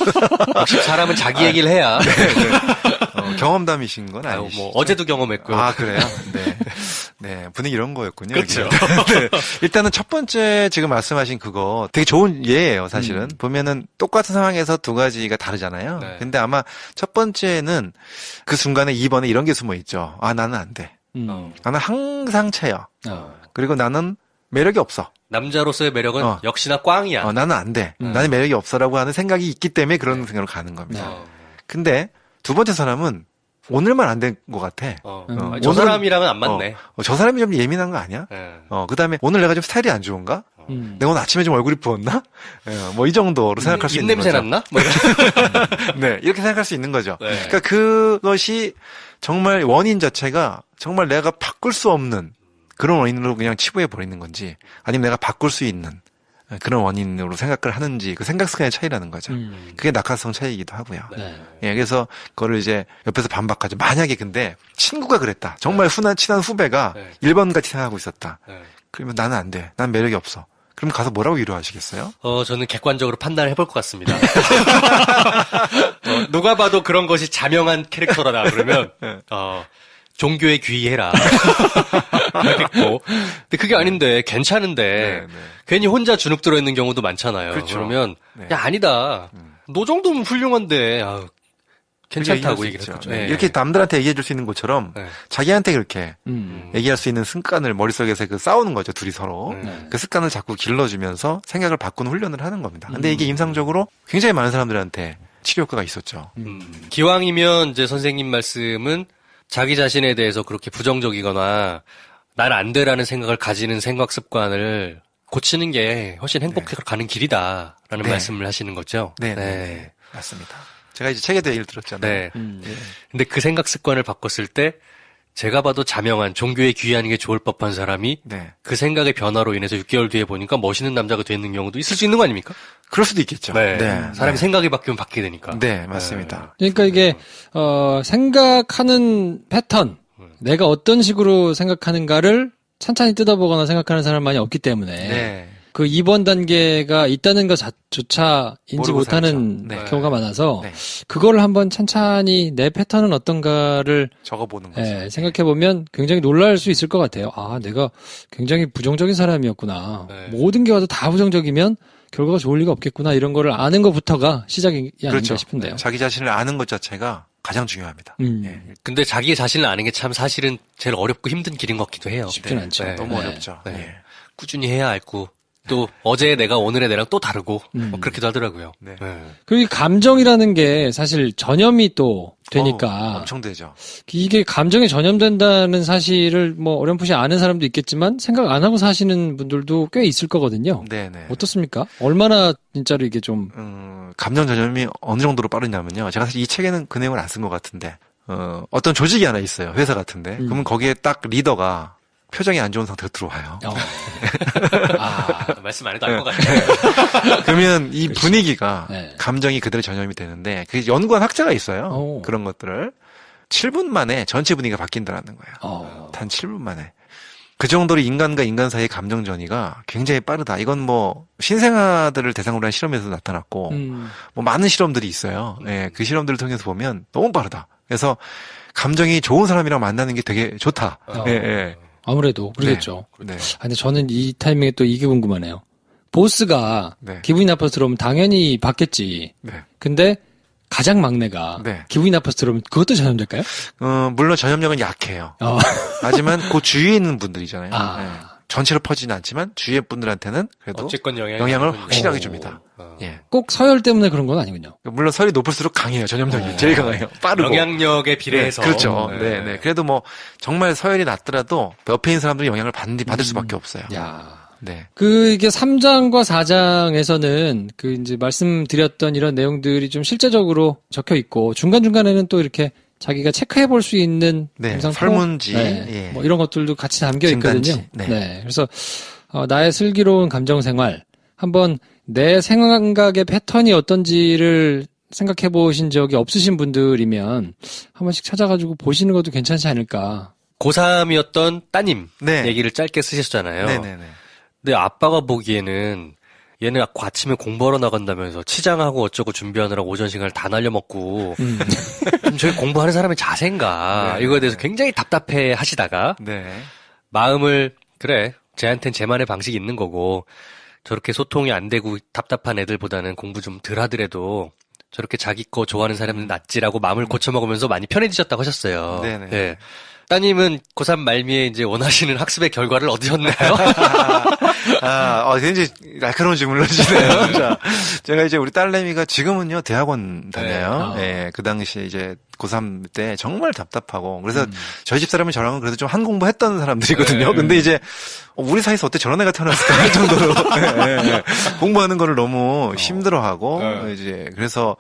역시 사람은 자기 얘기를 해야. 네. 경험담이신 건 아니시죠? 뭐 어제도 경험했고요. 아, 그래요? 네. 네. 분위기 이런 거였군요. 그렇죠. 네. 일단은 첫 번째 지금 말씀하신 그거 되게 좋은 예예요, 사실은. 보면은 똑같은 상황에서 두 가지가 다르잖아요. 네. 근데 아마 첫 번째는 그 순간에 2번에 이런 게 숨어 있죠. 아, 나는 안 돼. 나는 항상 채여. 그리고 나는 매력이 없어. 남자로서의 매력은 역시나 꽝이야. 나는 안 돼. 나는 매력이 없어라고 하는 생각이 있기 때문에 그런 생각으로 가는 겁니다. 근데 두 번째 사람은 오늘만 안 된 것 같아. 저 사람이랑은 안 맞네. 저 사람이 좀 예민한 거 아니야? 네. 그 다음에 오늘 내가 좀 스타일이 안 좋은가? 내가 오늘 아침에 좀 얼굴이 부었나? 뭐 이 정도로 생각할 수 있는 거죠. 입냄새 났나? 뭐 네, 이렇게 생각할 수 있는 거죠. 네. 그러니까 그것이 정말 원인 자체가 정말 내가 바꿀 수 없는 그런 원인으로 그냥 치부해 버리는 건지 아니면 내가 바꿀 수 있는 그런 원인으로 생각을 하는지 그 생각 습관의 차이라는 거죠. 그게 낙하성 차이이기도 하고요. 네. 예, 그래서 그거를 이제 옆에서 반박하죠. 만약에 근데 친구가 그랬다. 정말 친한 후배가 1번 같이 생각하고 있었다. 그러면 나는 안 돼. 난 매력이 없어. 그럼 가서 뭐라고 위로하시겠어요? 저는 객관적으로 판단을 해볼 것 같습니다. 누가 봐도 그런 것이 자명한 캐릭터라다 그러면 종교에 귀의해라. 그렇겠고. 근데 그게 아닌데 괜찮은데 괜히 혼자 주눅 들어 있는 경우도 많잖아요. 그렇죠. 그러면 야 아니다. 너 정도면 훌륭한데 괜찮다고 얘기를 했죠. 네. 이렇게 남들한테 얘기해 줄 수 있는 것처럼 자기한테 그렇게 얘기할 수 있는 습관을 머릿속에서 싸우는 거죠. 둘이 서로. 그 습관을 자꾸 길러주면서 생각을 바꾸는 훈련을 하는 겁니다. 근데 이게 임상적으로 굉장히 많은 사람들한테 치료 효과가 있었죠. 기왕이면 이제 선생님 말씀은 자기 자신에 대해서 그렇게 부정적이거나 난 안 돼라는 생각을 가지는 생각 습관을 고치는 게 훨씬 행복해 가는 길이다라는 말씀을 하시는 거죠. 네. 맞습니다. 제가 이제 책에도 얘기를 들었잖아요. 네. 근데 그 생각 습관을 바꿨을 때 제가 봐도 자명한 종교에 귀의하는 게 좋을 법한 사람이 그 생각의 변화로 인해서 6개월 뒤에 보니까 멋있는 남자가 되는 경우도 있을 수 있는 거 아닙니까? 그럴 수도 있겠죠. 네. 사람이 생각이 바뀌면 바뀌게 되니까. 네, 맞습니다. 그러니까 이게 생각하는 패턴, 내가 어떤 식으로 생각하는가를 찬찬히 뜯어보거나 생각하는 사람만이 없기 때문에 그 2번 단계가 있다는 것조차 인지 못하는 경우가 많아서 그걸 한번 찬찬히 내 패턴은 어떤가를 적어보는 거죠. 생각해보면 굉장히 놀랄 수 있을 것 같아요. 아, 내가 굉장히 부정적인 사람이었구나. 모든 게 와도 다 부정적이면 결과가 좋을 리가 없겠구나. 이런 거를 아는 것부터가 시작이 아닌가 싶은데요. 자기 자신을 아는 것 자체가 가장 중요합니다. 근데 자기 자신을 아는 게 참 사실은 제일 어렵고 힘든 길인 것 같기도 해요. 쉽진 않죠. 너무 어렵죠. 꾸준히 해야 알고 또 어제의 내가 오늘의 내랑 또 다르고 뭐 그렇기도 하더라고요. 그리고 이 감정이라는 게 사실 전염이 또 되니까 엄청 되죠. 이게 감정에 전염된다는 사실을 뭐 어렴풋이 아는 사람도 있겠지만 생각 안 하고 사시는 분들도 꽤 있을 거거든요. 네네. 어떻습니까? 얼마나 진짜로 이게 좀 감정 전염이 어느 정도로 빠르냐면요. 제가 사실 이 책에는 그 내용을 안 쓴 것 같은데 어떤 조직이 하나 있어요. 회사 같은데. 그러면 거기에 딱 리더가 표정이 안 좋은 상태로 들어와요. 말씀 안 해도 알 것 같아요. 그러면 이 분위기가 감정이 그대로 전염이 되는데 그 연구한 학자가 있어요. 그런 것들을 7분 만에 전체 분위기가 바뀐다라는 거예요. 단 7분 만에. 그 정도로 인간과 인간 사이의 감정 전이가 굉장히 빠르다. 이건 뭐 신생아들을 대상으로 한 실험에서 나타났고 뭐 많은 실험들이 있어요. 그 실험들을 통해서 보면 너무 빠르다. 그래서 감정이 좋은 사람이랑 만나는 게 되게 좋다. 아무래도 그러겠죠. 네. 근데 저는 이 타이밍에 또 이게 궁금하네요. 보스가 기분이 나빠서 들어오면 당연히 받겠지. 근데 가장 막내가 기분이 나빠서 들어오면 그것도 전염될까요? 물론 전염력은 약해요. 하지만 그 주위에 있는 분들이잖아요. 전체로 퍼지진 않지만 주위의 분들한테는 그래도 어쨌건 영향을 확실하게 줍니다. 꼭 서열 때문에 그런 건 아니군요. 물론 설이 높을수록 강해요. 전염력이 제일 강해요. 빠르고 영향력에 비례해서 그렇죠. 네. 그래도 뭐 정말 서열이 낮더라도 옆에 있는 사람들이 영향을 받을 수밖에 없어요. 이게 3장과 4장에서는 이제 말씀드렸던 이런 내용들이 좀 실제적으로 적혀 있고 중간중간에는 또 이렇게 자기가 체크해 볼 수 있는 네, 영상 설문지, 네, 예. 뭐 이런 것들도 같이 담겨 진단지, 있거든요. 네. 그래서 나의 슬기로운 감정 생활 한번 내 생각의 패턴이 어떤지를 생각해 보신 적이 없으신 분들이면 한 번씩 찾아가지고 보시는 것도 괜찮지 않을까. 고3이었던 따님 네. 얘기를 짧게 쓰셨잖아요. 네네네. 근데 아빠가 보기에는 얘는 아침에 공부하러 나간다면서 치장하고 어쩌고 준비하느라고 오전 시간을 다 날려먹고 저희 공부하는 사람의 자세인가 네. 이거에 대해서 굉장히 답답해 하시다가 네. 마음을 그래 쟤한텐 쟤만의 방식이 있는 거고 저렇게 소통이 안 되고 답답한 애들보다는 공부 좀 덜 하더라도 저렇게 자기 거 좋아하는 사람은 낫지라고 마음을 고쳐먹으면서 많이 편해지셨다고 하셨어요. 네네. 네. 따님은 고3 말미에 이제 원하시는 학습의 결과를 얻으셨나요? 굉장히 날카로운 질문을 해주시네요. 자, 제가 이제 우리 딸내미가 지금은요, 대학원 다녀요. 네. 그 당시에 이제 고3 때 정말 답답하고, 그래서 저희 집 사람이 저랑은 그래도 좀 한 공부 했던 사람들이거든요. 근데 이제, 우리 사이에서 어떻게 저런 애가 태어났을까 할 정도로, 공부하는 거를 너무 힘들어하고, 이제, 그래서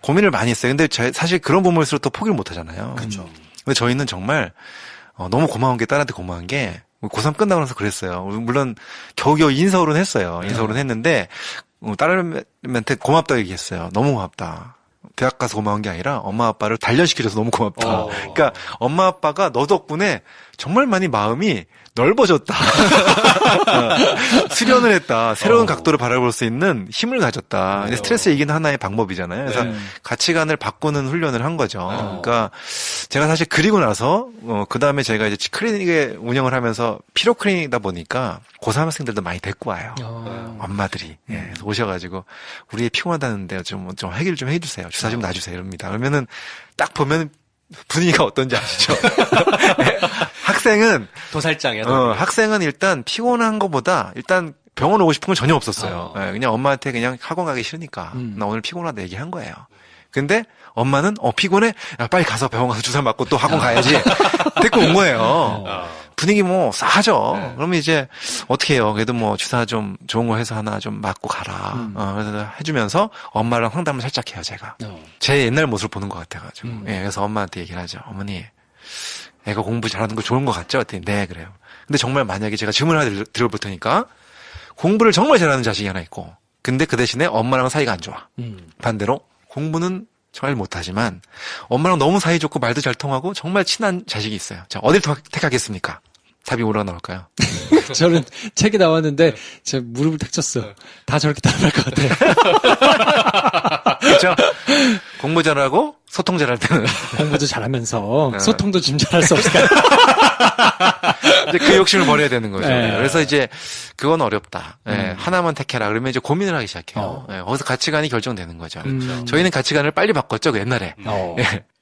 고민을 많이 했어요. 근데 사실 그런 부모일수록 또 포기를 못 하잖아요. 그렇죠. 근데 저희는 정말 너무 고마운 게 딸한테 고마운 게 고3 끝나고 나서 그랬어요. 물론 겨우겨우 인서울은 했어요. 인서울은 했는데 딸한테 고맙다 얘기했어요. 너무 고맙다. 대학 가서 고마운 게 아니라 엄마 아빠를 단련시켜줘서 너무 고맙다. 그러니까 엄마 아빠가 너 덕분에 정말 많이 마음이 넓어졌다. 수련을 했다. 새로운 각도를 바라볼 수 있는 힘을 가졌다. 근데 스트레스 이기는 하나의 방법이잖아요. 그래서 가치관을 바꾸는 훈련을 한 거죠. 그러니까 제가 사실 그리고 나서 그 다음에 제가 이제 클리닉에 운영을 하면서 피로 클리닉이다 보니까 고3 학생들도 많이 데리고 와요. 엄마들이 그래서 오셔가지고 우리 피곤하다는데 좀 해결 좀 해주세요. 주사 좀 놔주세요. 이럽니다. 그러면은 딱 보면 분위기가 어떤지 아시죠? 학생은 도살장이야. 학생은 일단 피곤한 것보다 일단 병원 오고 싶은 건 전혀 없었어요. 그냥 엄마한테 그냥 학원 가기 싫으니까 나 오늘 피곤하다 얘기한 거예요. 근데 엄마는 피곤해? 야, 빨리 가서 병원 가서 주사 맞고 또 학원 가야지. 데리고 온 거예요. 분위기 뭐 싸하죠. 그러면 이제 어떻게 해요? 그래도 뭐 주사 좀 좋은 거 해서 하나 좀 맞고 가라. 그래서 해주면서 엄마랑 상담을 살짝 해요, 제가. 제 옛날 모습을 보는 것 같아가지고. 그래서 엄마한테 얘기를 하죠. 어머니, 애가 공부 잘하는 거 좋은 것 같죠? 그랬더니 네, 그래요. 근데 정말 만약에 제가 질문을 하나 드려볼 테니까 공부를 정말 잘하는 자식이 하나 있고 근데 그 대신에 엄마랑 사이가 안 좋아. 반대로 공부는 잘 못하지만 엄마랑 너무 사이 좋고 말도 잘 통하고 정말 친한 자식이 있어요. 자, 어디를 택하겠습니까? 답이 뭐라고 나올까요? 저는 책이 나왔는데 제가 무릎을 탁 쳤어. 다 저렇게 답할 것 같아. 그렇죠? 공부 잘하고 소통 잘할 때는 공부도 잘하면서 소통도 좀 잘할 수 없을까? 이제 그 욕심을 버려야 되는 거죠. 네. 그래서 이제 그건 어렵다. 하나만 택해라. 그러면 이제 고민을 하기 시작해요. 거기서 가치관이 결정되는 거죠. 저희는 가치관을 빨리 바꿨죠. 그 옛날에.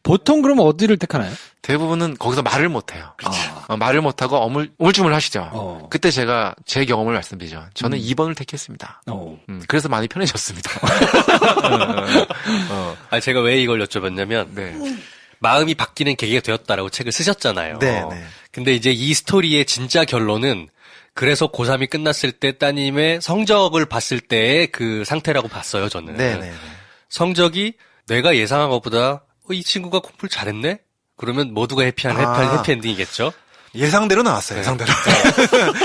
보통 그러면 어디를 택하나요? 대부분은 거기서 말을 못해요. 말을 못하고 우물쭈물하시죠. 그때 제가 제 경험을 말씀드리죠. 저는 2번을 택했습니다. 그래서 많이 편해졌습니다. 제가 왜 이걸 여쭤봤냐면 네. 마음이 바뀌는 계기가 되었다라고 책을 쓰셨잖아요. 네. 근데 이제 이 스토리의 진짜 결론은 그래서 고3이 끝났을 때 따님의 성적을 봤을 때의 그 상태라고 봤어요, 저는. 네. 성적이 내가 예상한 것보다 이 친구가 공부를 잘했네? 그러면 모두가 해피한 해피엔딩이겠죠? 예상대로 나왔어요. 예상대로.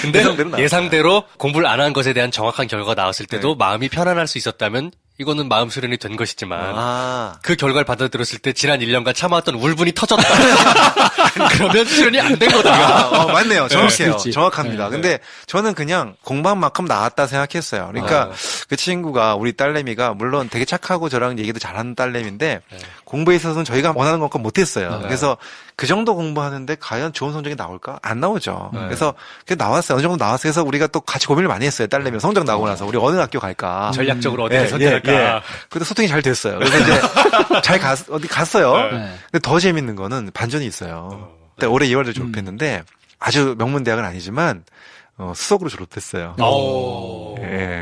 근데 예상대로 나왔어요. 예상대로 공부를 안 한 것에 대한 정확한 결과가 나왔을 때도 마음이 편안할 수 있었다면 이거는 마음 수련이 된 것이지만 그 결과를 받아들였을 때 지난 1년간 참아왔던 울분이 터졌다. 그러면 수련이 안 된 거다. 맞네요. 정확해요. 그렇지. 정확합니다. 근데 저는 그냥 공부한 만큼 나왔다 생각했어요. 그러니까 그 친구가 우리 딸내미가 물론 되게 착하고 저랑 얘기도 잘하는 딸내미인데 공부에 있어서는 저희가 원하는 것과 못했어요. 그래서 그 정도 공부하는데 과연 좋은 성적이 나올까? 안 나오죠. 그래서 그게 나왔어요. 어느 정도 나왔어요. 그래서 우리가 또 같이 고민을 많이 했어요. 딸내미 성적 나오고 나서 우리 어느 학교 갈까? 전략적으로 어디를 선택할까? 그래도 소통이 잘 됐어요. 그래서 이제 어디 갔어요. 근데 더 재밌는 거는 반전이 있어요. 그때 올해 2월에 졸업했는데 아주 명문 대학은 아니지만 수석으로 졸업했어요.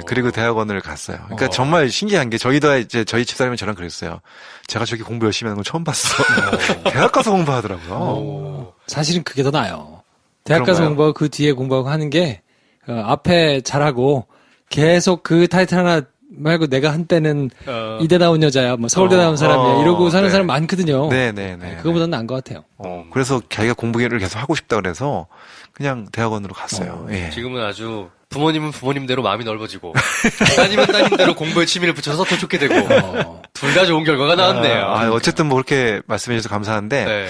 그리고 대학원을 갔어요. 그러니까 정말 신기한 게 저희 집사람이 저랑 그랬어요. 제가 저기 공부 열심히 하는 건 처음 봤어. 대학 가서 공부하더라고요. 사실은 그게 더 나아요. 대학 가서 그런가요? 공부하고 그 뒤에 공부하고 하는 게 앞에 잘하고 계속 그 타이틀 하나 말고 내가 한때는 이대 나온 여자야, 뭐 서울대 나온 사람이야 이러고 사는 네. 사람 많거든요. 네네네. 그거보다는 나은 것 같아요. 그래서 자기가 공부를 계속 하고 싶다 그래서 그냥 대학원으로 갔어요. 예. 지금은 아주 부모님은 부모님대로 마음이 넓어지고 따님은 따님대로 공부에 취미를 붙여서 더 좋게 되고 둘 다 좋은 결과가 나왔네요. 어쨌든 뭐 그렇게 말씀해 주셔서 감사한데 네.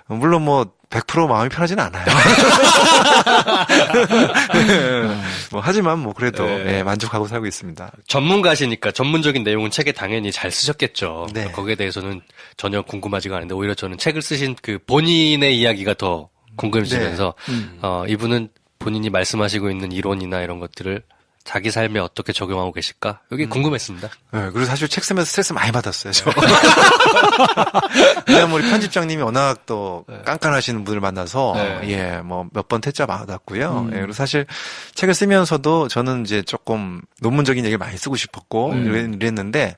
물론 뭐 100% 마음이 편하진 않아요. 뭐 하지만 뭐 그래도 네. 예, 만족하고 살고 있습니다. 전문가시니까 전문적인 내용은 책에 당연히 잘 쓰셨겠죠. 네. 거기에 대해서는 전혀 궁금하지가 않은데 오히려 저는 책을 쓰신 그 본인의 이야기가 더 궁금해지면서 이분은 본인이 말씀하시고 있는 이론이나 이런 것들을 자기 삶에 어떻게 적용하고 계실까? 여기 궁금했습니다. 네, 그리고 사실 책 쓰면서 스트레스 많이 받았어요, 저. 왜냐면 우리 편집장님이 워낙 또 깐깐하시는 분을 만나서, 네. 예, 뭐 몇 번 퇴짜 받았고요. 예, 그리고 사실 책을 쓰면서도 저는 이제 조금 논문적인 얘기를 많이 쓰고 싶었고, 이랬는데,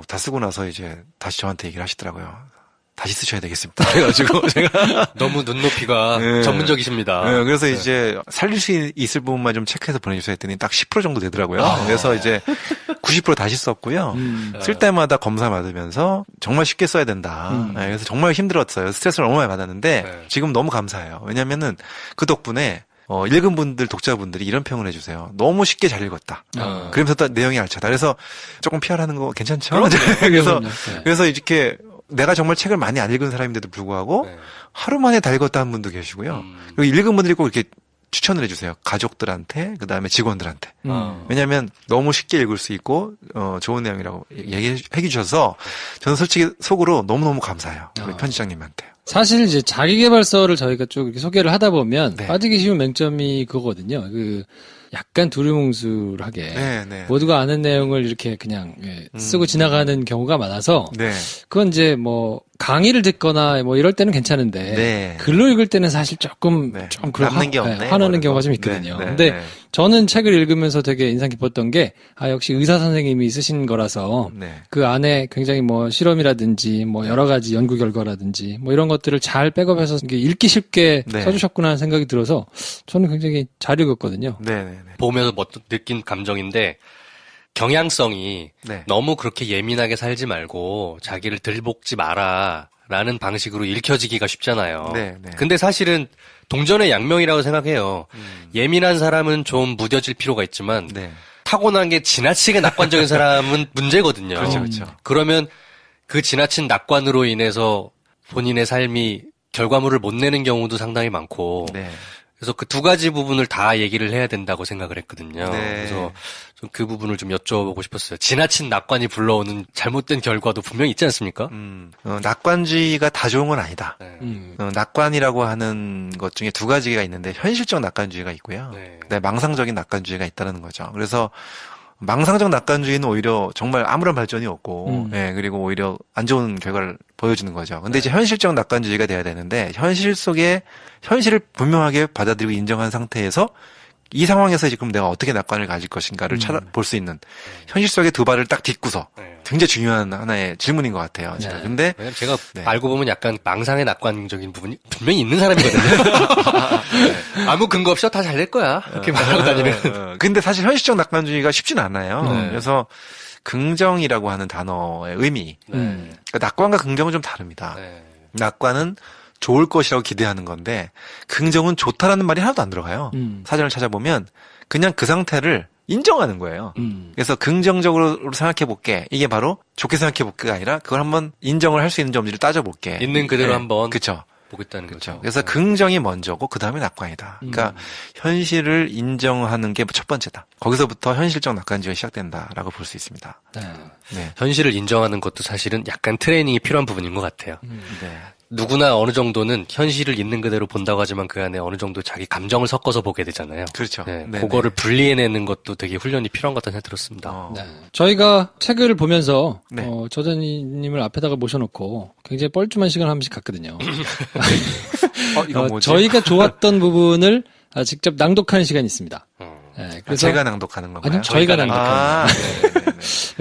다 쓰고 나서 이제 다시 저한테 얘기를 하시더라고요. 다시 쓰셔야 되겠습니다. 그래가지고 제가 너무 눈높이가 네. 전문적이십니다. 네, 그래서 이제 살릴 수 있을 부분만 좀 체크해서 보내주세요 했더니 딱 10% 정도 되더라고요. 그래서 이제 90% 다시 썼고요. 쓸 때마다 검사 받으면서 정말 쉽게 써야 된다. 네, 그래서 정말 힘들었어요. 스트레스를 너무 많이 받았는데 네. 지금 너무 감사해요. 왜냐면은 그 덕분에 읽은 분들, 독자분들이 이런 평을 해주세요. 너무 쉽게 잘 읽었다. 그러면서 또 내용이 알차다. 그래서 조금 PR하는 거 괜찮죠? 그래서 네. 그래서 이렇게 내가 정말 책을 많이 안 읽은 사람인데도 불구하고 네. 하루 만에 다 읽었다 한 분도 계시고요. 그리고 읽은 분들이 꼭 이렇게 추천을 해주세요. 가족들한테, 그 다음에 직원들한테. 왜냐하면 너무 쉽게 읽을 수 있고 좋은 내용이라고 얘기해 주셔서 저는 솔직히 속으로 너무너무 감사해요. 우리 편집장님한테. 사실 이제 자기계발서를 저희가 쭉 이렇게 소개를 하다 보면 네. 빠지기 쉬운 맹점이 그거거든요. 약간 두루뭉술하게 네, 네. 모두가 아는 내용을 이렇게 그냥 쓰고 지나가는 경우가 많아서 네. 그건 이제 뭐 강의를 듣거나 뭐 이럴 때는 괜찮은데 네. 글로 읽을 때는 사실 조금 네. 좀 그런 남는 게 없네. 화나는 뭐 경우가 좀 이런 거. 있거든요. 네, 네, 근데 네. 저는 책을 읽으면서 되게 인상 깊었던 게 역시 의사 선생님이 쓰신 거라서 네. 그 안에 굉장히 뭐 실험이라든지 뭐 여러 가지 연구 결과라든지 뭐 이런 것들을 잘 백업해서 이게 읽기 쉽게 네. 써주셨구나 하는 생각이 들어서 저는 굉장히 잘 읽었거든요. 네, 네, 네. 보면서 느낀 감정인데 경향성이 네. 너무 그렇게 예민하게 살지 말고 자기를 들볶지 마라 라는 방식으로 읽혀지기가 쉽잖아요. 네, 네. 근데 사실은 동전의 양면이라고 생각해요. 예민한 사람은 좀 무뎌질 필요가 있지만 네. 타고난 게 지나치게 낙관적인 사람은 문제거든요. 그렇죠, 그렇죠. 그러면 그 지나친 낙관으로 인해서 본인의 삶이 결과물을 못 내는 경우도 상당히 많고 네. 그래서 그 두 가지 부분을 다 얘기를 해야 된다고 생각을 했거든요. 네. 그래서 좀 그 부분을 좀 여쭤보고 싶었어요. 지나친 낙관이 불러오는 잘못된 결과도 분명히 있지 않습니까? 낙관주의가 다 좋은 건 아니다. 네. 낙관이라고 하는 것 중에 두 가지가 있는데 현실적 낙관주의가 있고요. 네. 그다음에 망상적인 낙관주의가 있다는 거죠. 그래서 망상적 낙관주의는 오히려 정말 아무런 발전이 없고, 예, 그리고 오히려 안 좋은 결과를 보여주는 거죠. 근데 이제 현실적 낙관주의가 돼야 되는데, 현실 속에, 현실을 분명하게 받아들이고 인정한 상태에서, 이 상황에서 지금 내가 어떻게 낙관을 가질 것인가를 찾아볼 수 있는, 현실 속에 두 발을 딱 딛고서, 굉장히 중요한 하나의 질문인 것 같아요. 제가. 근데, 왜냐면 제가 네. 알고 보면 약간 망상의 낙관적인 부분이 분명히 있는 사람이거든요. 아무 근거 없이 다 잘 될 거야. 이렇게 말하고 다니는. 근데 사실 현실적 낙관주의가 쉽진 않아요. 네. 그래서, 긍정이라고 하는 단어의 의미. 그러니까 낙관과 긍정은 좀 다릅니다. 네. 낙관은 좋을 것이라고 기대하는 건데 긍정은 좋다라는 말이 하나도 안 들어가요. 사전을 찾아보면 그냥 그 상태를 인정하는 거예요. 그래서 긍정적으로 생각해 볼게. 이게 바로 좋게 생각해 볼게가 아니라 그걸 한번 인정을 할 수 있는 점들을 따져 볼게. 있는 그대로 한번 그렇죠. 보겠다는 거죠. 그래서 긍정이 먼저고 그 다음에 낙관이다. 그러니까 현실을 인정하는 게 첫 번째다. 거기서부터 현실적 낙관주의가 시작된다라고 볼 수 있습니다. 네. 현실을 인정하는 것도 사실은 약간 트레이닝이 필요한 부분인 것 같아요. 네. 누구나 어느 정도는 현실을 있는 그대로 본다고 하지만 그 안에 어느 정도 자기 감정을 섞어서 보게 되잖아요. 그렇죠. 네, 네네. 그거를 분리해내는 것도 되게 훈련이 필요한 것 같다는 생각이 들었습니다. 네. 저희가 책을 보면서 네. 저자님을 앞에다가 모셔놓고 굉장히 뻘쭘한 시간을 한 번씩 갔거든요. 이거 뭐지? 저희가 좋았던 부분을 직접 낭독하는 시간이 있습니다. 네, 그래서 제가 낭독하는 건가요? 아니요, 저희가 낭독하는 아,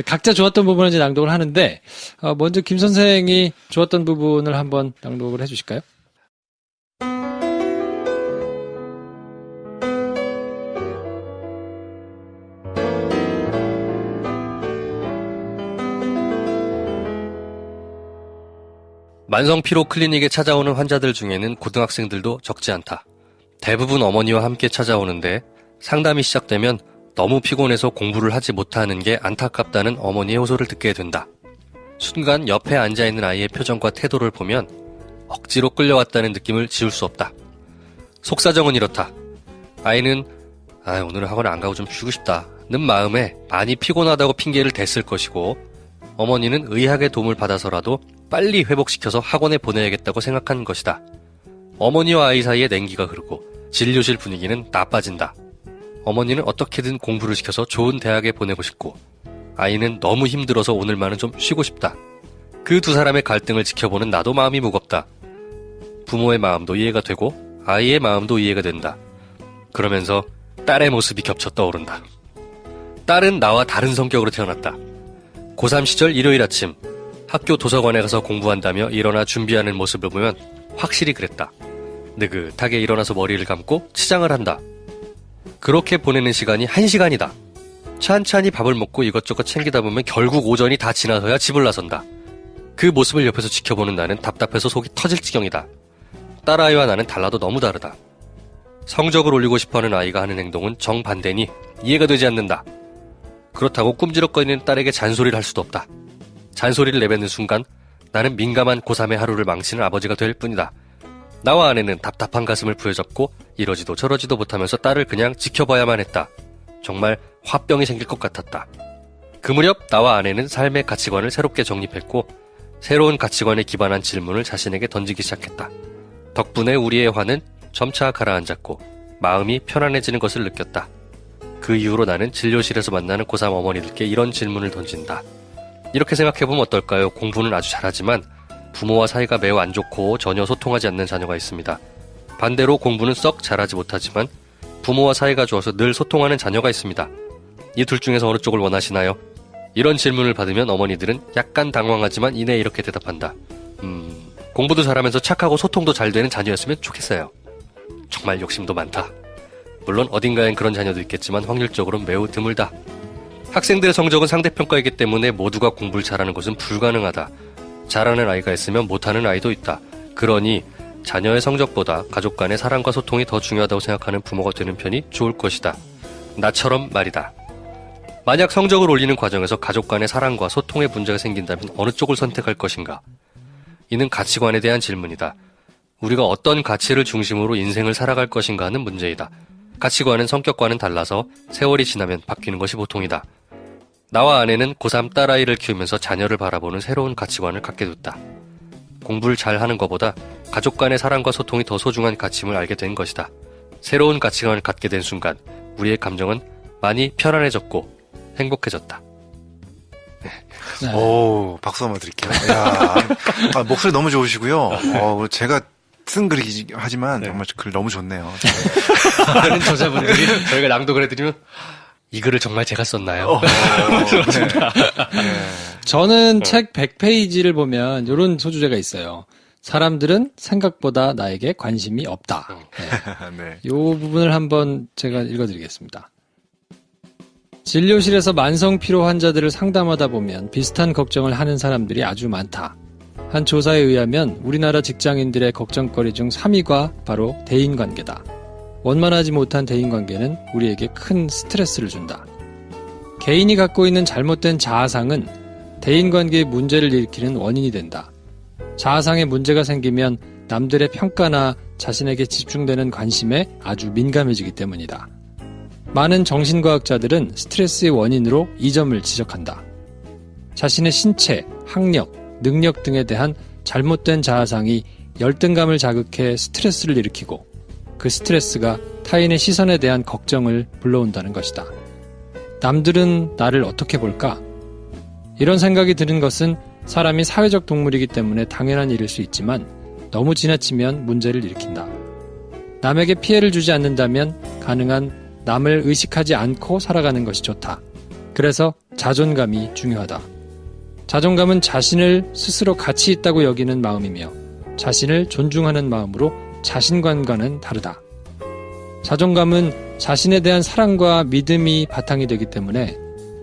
각자 좋았던 부분을 이제 낭독을 하는데 먼저 김 선생이 좋았던 부분을 한번 낭독을 해주실까요? 만성피로 클리닉에 찾아오는 환자들 중에는 고등학생들도 적지 않다. 대부분 어머니와 함께 찾아오는데 상담이 시작되면 너무 피곤해서 공부를 하지 못하는 게 안타깝다는 어머니의 호소를 듣게 된다. 순간 옆에 앉아있는 아이의 표정과 태도를 보면 억지로 끌려왔다는 느낌을 지울 수 없다. 속사정은 이렇다. 아이는 오늘은 학원 안 가고 좀 쉬고 싶다는 마음에 많이 피곤하다고 핑계를 댔을 것이고, 어머니는 의학의 도움을 받아서라도 빨리 회복시켜서 학원에 보내야겠다고 생각한 것이다. 어머니와 아이 사이에 냉기가 흐르고 진료실 분위기는 나빠진다. 어머니는 어떻게든 공부를 시켜서 좋은 대학에 보내고 싶고, 아이는 너무 힘들어서 오늘만은 좀 쉬고 싶다. 그 두 사람의 갈등을 지켜보는 나도 마음이 무겁다. 부모의 마음도 이해가 되고 아이의 마음도 이해가 된다. 그러면서 딸의 모습이 겹쳐 떠오른다. 딸은 나와 다른 성격으로 태어났다. 고3 시절 일요일 아침, 학교 도서관에 가서 공부한다며 일어나 준비하는 모습을 보면 확실히 그랬다. 느긋하게 일어나서 머리를 감고 치장을 한다. 그렇게 보내는 시간이 1시간이다. 찬찬히 밥을 먹고 이것저것 챙기다 보면 결국 오전이 다 지나서야 집을 나선다. 그 모습을 옆에서 지켜보는 나는 답답해서 속이 터질 지경이다. 딸아이와 나는 달라도 너무 다르다. 성적을 올리고 싶어하는 아이가 하는 행동은 정반대니 이해가 되지 않는다. 그렇다고 꿈지럭거리는 딸에게 잔소리를 할 수도 없다. 잔소리를 내뱉는 순간 나는 민감한 고3의 하루를 망치는 아버지가 될 뿐이다. 나와 아내는 답답한 가슴을 부여잡고 이러지도 저러지도 못하면서 딸을 그냥 지켜봐야만 했다. 정말 화병이 생길 것 같았다. 그 무렵 나와 아내는 삶의 가치관을 새롭게 정립했고, 새로운 가치관에 기반한 질문을 자신에게 던지기 시작했다. 덕분에 우리의 화는 점차 가라앉았고 마음이 편안해지는 것을 느꼈다. 그 이후로 나는 진료실에서 만나는 고3 어머니들께 이런 질문을 던진다. 이렇게 생각해보면 어떨까요? 공부는 아주 잘하지만 부모와 사이가 매우 안 좋고 전혀 소통하지 않는 자녀가 있습니다. 반대로 공부는 썩 잘하지 못하지만 부모와 사이가 좋아서 늘 소통하는 자녀가 있습니다. 이 둘 중에서 어느 쪽을 원하시나요? 이런 질문을 받으면 어머니들은 약간 당황하지만 이내 이렇게 대답한다. 공부도 잘하면서 착하고 소통도 잘 되는 자녀였으면 좋겠어요. 정말 욕심도 많다. 물론 어딘가엔 그런 자녀도 있겠지만 확률적으로는 매우 드물다. 학생들의 성적은 상대평가이기 때문에 모두가 공부를 잘하는 것은 불가능하다. 잘하는 아이가 있으면 못하는 아이도 있다. 그러니 자녀의 성적보다 가족 간의 사랑과 소통이 더 중요하다고 생각하는 부모가 되는 편이 좋을 것이다. 나처럼 말이다. 만약 성적을 올리는 과정에서 가족 간의 사랑과 소통에 문제가 생긴다면 어느 쪽을 선택할 것인가? 이는 가치관에 대한 질문이다. 우리가 어떤 가치를 중심으로 인생을 살아갈 것인가 하는 문제이다. 가치관은 성격과는 달라서 세월이 지나면 바뀌는 것이 보통이다. 나와 아내는 고3 딸아이를 키우면서 자녀를 바라보는 새로운 가치관을 갖게 됐다. 공부를 잘하는 것보다 가족 간의 사랑과 소통이 더 소중한 가치임을 알게 된 것이다. 새로운 가치관을 갖게 된 순간 우리의 감정은 많이 편안해졌고 행복해졌다. 네. 오, 박수 한번 드릴게요. 야, 목소리 너무 좋으시고요. 제가 쓴 글이긴 하지만 정말 글 너무 좋네요. 많은 저자분들이 저희가 낭독을 해드리면 이 글을 정말 제가 썼나요? 저는 책 100페이지를 보면 이런 소주제가 있어요. 사람들은 생각보다 나에게 관심이 없다. 네. 이 부분을 한번 제가 읽어드리겠습니다. 진료실에서 만성피로 환자들을 상담하다 보면 비슷한 걱정을 하는 사람들이 아주 많다. 한 조사에 의하면 우리나라 직장인들의 걱정거리 중 3위가 바로 대인관계다. 원만하지 못한 대인관계는 우리에게 큰 스트레스를 준다. 개인이 갖고 있는 잘못된 자아상은 대인관계의 문제를 일으키는 원인이 된다. 자아상에 문제가 생기면 남들의 평가나 자신에게 집중되는 관심에 아주 민감해지기 때문이다. 많은 정신과학자들은 스트레스의 원인으로 이 점을 지적한다. 자신의 신체, 학력, 능력 등에 대한 잘못된 자아상이 열등감을 자극해 스트레스를 일으키고 그 스트레스가 타인의 시선에 대한 걱정을 불러온다는 것이다. 남들은 나를 어떻게 볼까? 이런 생각이 드는 것은 사람이 사회적 동물이기 때문에 당연한 일일 수 있지만 너무 지나치면 문제를 일으킨다. 남에게 피해를 주지 않는다면 가능한 남을 의식하지 않고 살아가는 것이 좋다. 그래서 자존감이 중요하다. 자존감은 자신을 스스로 가치 있다고 여기는 마음이며 자신을 존중하는 마음으로 자신감과는 다르다. 자존감은 자신에 대한 사랑과 믿음이 바탕이 되기 때문에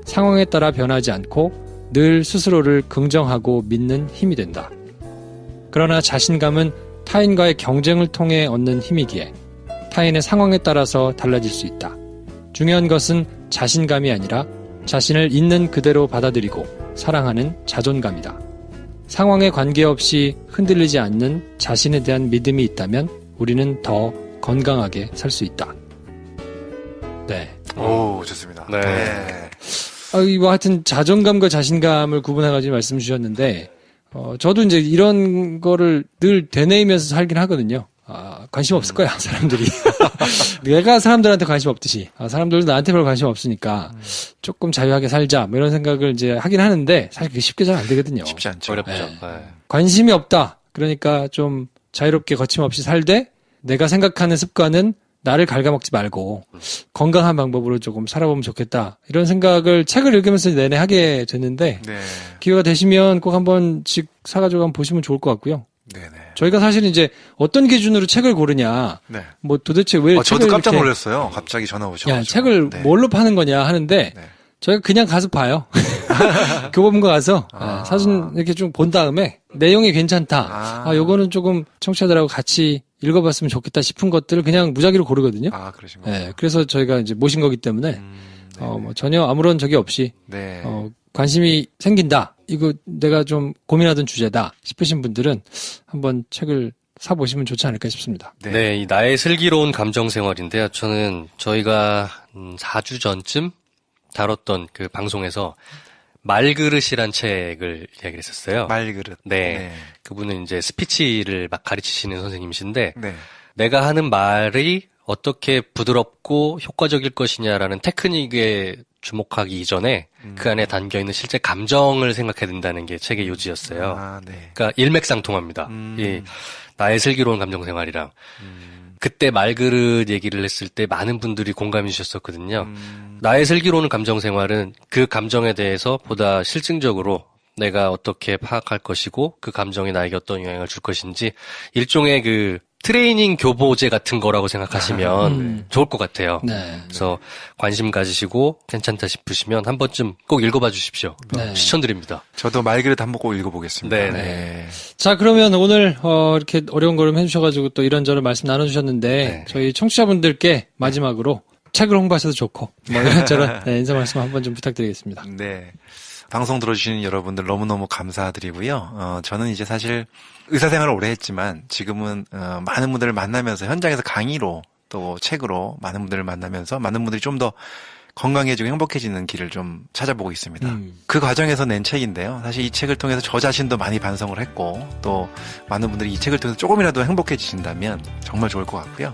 상황에 따라 변하지 않고 늘 스스로를 긍정하고 믿는 힘이 된다. 그러나 자신감은 타인과의 경쟁을 통해 얻는 힘이기에 타인의 상황에 따라서 달라질 수 있다. 중요한 것은 자신감이 아니라 자신을 있는 그대로 받아들이고 사랑하는 자존감이다. 상황에 관계없이 흔들리지 않는 자신에 대한 믿음이 있다면 우리는 더 건강하게 살 수 있다. 네. 오, 좋습니다. 네. 뭐 하여튼 자존감과 자신감을 구분해가지고 말씀 주셨는데, 저도 이제 이런 거를 늘 되뇌이면서 살긴 하거든요. 관심 없을 거야, 사람들이. 내가 사람들한테 관심 없듯이. 사람들도 나한테 별 관심 없으니까 조금 자유하게 살자, 뭐 이런 생각을 이제 하긴 하는데, 사실 그게 쉽게 잘 안 되거든요. 쉽지 않죠. 어렵죠. 네. 네. 관심이 없다. 그러니까 좀 자유롭게 거침없이 살되, 내가 생각하는 습관은 나를 갉아먹지 말고 건강한 방법으로 조금 살아보면 좋겠다. 이런 생각을 책을 읽으면서 내내 하게 됐는데 네. 기회가 되시면 꼭 한 번씩 사가지고 한번 보시면 좋을 것 같고요. 네네. 저희가 사실 이제 어떤 기준으로 책을 고르냐, 네. 뭐 도대체 왜 저도 책을 깜짝 이렇게 놀랐어요. 갑자기 전화 오셔가지고. 야, 책을 네. 뭘로 파는 거냐 하는데 네. 저희가 그냥 가서 봐요. 교보문고 가서 사진 이렇게 좀 본 다음에 내용이 괜찮다. 요거는 조금 청취자들하고 같이 읽어봤으면 좋겠다 싶은 것들을 그냥 무작위로 고르거든요. 그러신가요? 네, 그래서 저희가 이제 모신 거기 때문에 뭐 전혀 아무런 적이 없이 네. 관심이 생긴다. 이거 내가 좀 고민하던 주제다 싶으신 분들은 한번 책을 사보시면 좋지 않을까 싶습니다. 네, 이 나의 슬기로운 감정 생활인데요. 저는 저희가 4주 전쯤 다뤘던 그 방송에서 말그릇이란 책을 이야기를 했었어요. 말그릇. 네. 그분은 이제 스피치를 막 가르치시는 선생님이신데 네. 내가 하는 말이 어떻게 부드럽고 효과적일 것이냐라는 테크닉에 주목하기 이전에 그 안에 담겨있는 실제 감정을 생각해야 된다는 게 책의 요지였어요. 네. 그러니까 일맥상통합니다. 이 나의 슬기로운 감정생활이랑 그때 말그릇 얘기를 했을 때 많은 분들이 공감해 주셨었거든요. 나의 슬기로운 감정생활은 그 감정에 대해서 보다 실증적으로 내가 어떻게 파악할 것이고 그 감정이 나에게 어떤 영향을 줄 것인지 일종의 그 트레이닝 교보제 같은 거라고 생각하시면 좋을 것 같아요. 네. 그래서 관심 가지시고 괜찮다 싶으시면 한 번쯤 꼭 읽어봐 주십시오. 네. 추천드립니다. 저도 말그릇 한번 꼭 읽어보겠습니다. 네. 자, 그러면 오늘 이렇게 어려운 걸음 해주셔가지고 또 이런저런 말씀 나눠주셨는데 저희 청취자분들께 마지막으로 책을 홍보하셔도 좋고 뭐 이런저런 인사 말씀 한번 좀 부탁드리겠습니다. 네. 방송 들어주시는 여러분들 너무너무 감사드리고요. 저는 이제 사실 의사생활을 오래 했지만 지금은 많은 분들을 만나면서 현장에서 강의로 또 책으로 많은 분들을 만나면서 많은 분들이 좀 더 건강해지고 행복해지는 길을 좀 찾아보고 있습니다. 그 과정에서 낸 책인데요. 사실 이 책을 통해서 저 자신도 많이 반성을 했고 또 많은 분들이 이 책을 통해서 조금이라도 행복해지신다면 정말 좋을 것 같고요.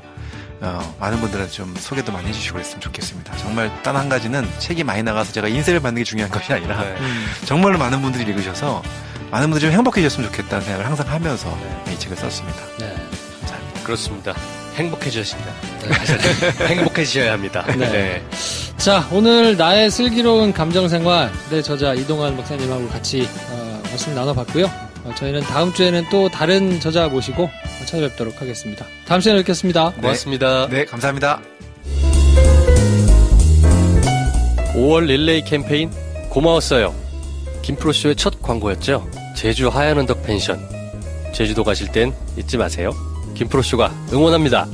많은 분들한테 좀 소개도 많이 해주시고 그랬으면 좋겠습니다. 정말 단 한 가지는 책이 많이 나가서 제가 인쇄를 받는 게 중요한 것이 아니라 정말로 많은 분들이 읽으셔서 많은 분들이 좀 행복해졌으면 좋겠다는 생각을 항상 하면서 이 책을 썼습니다. 네. 감사합니다. 그렇습니다. 행복해지십니다. 행복해지셔야 합니다. 네. 자, 오늘 나의 슬기로운 감정생활의 저자 이동환 박사님하고 같이 말씀 나눠봤고요. 저희는 다음 주에는 또 다른 저자 모시고 찾아뵙도록 하겠습니다. 다음 시간에 뵙겠습니다. 고맙습니다. 네, 감사합니다. 5월 릴레이 캠페인 고마웠어요. 김프로쇼의 첫 광고였죠. 제주 하얀언덕 펜션. 제주도 가실 땐 잊지 마세요. 김프로쇼가 응원합니다.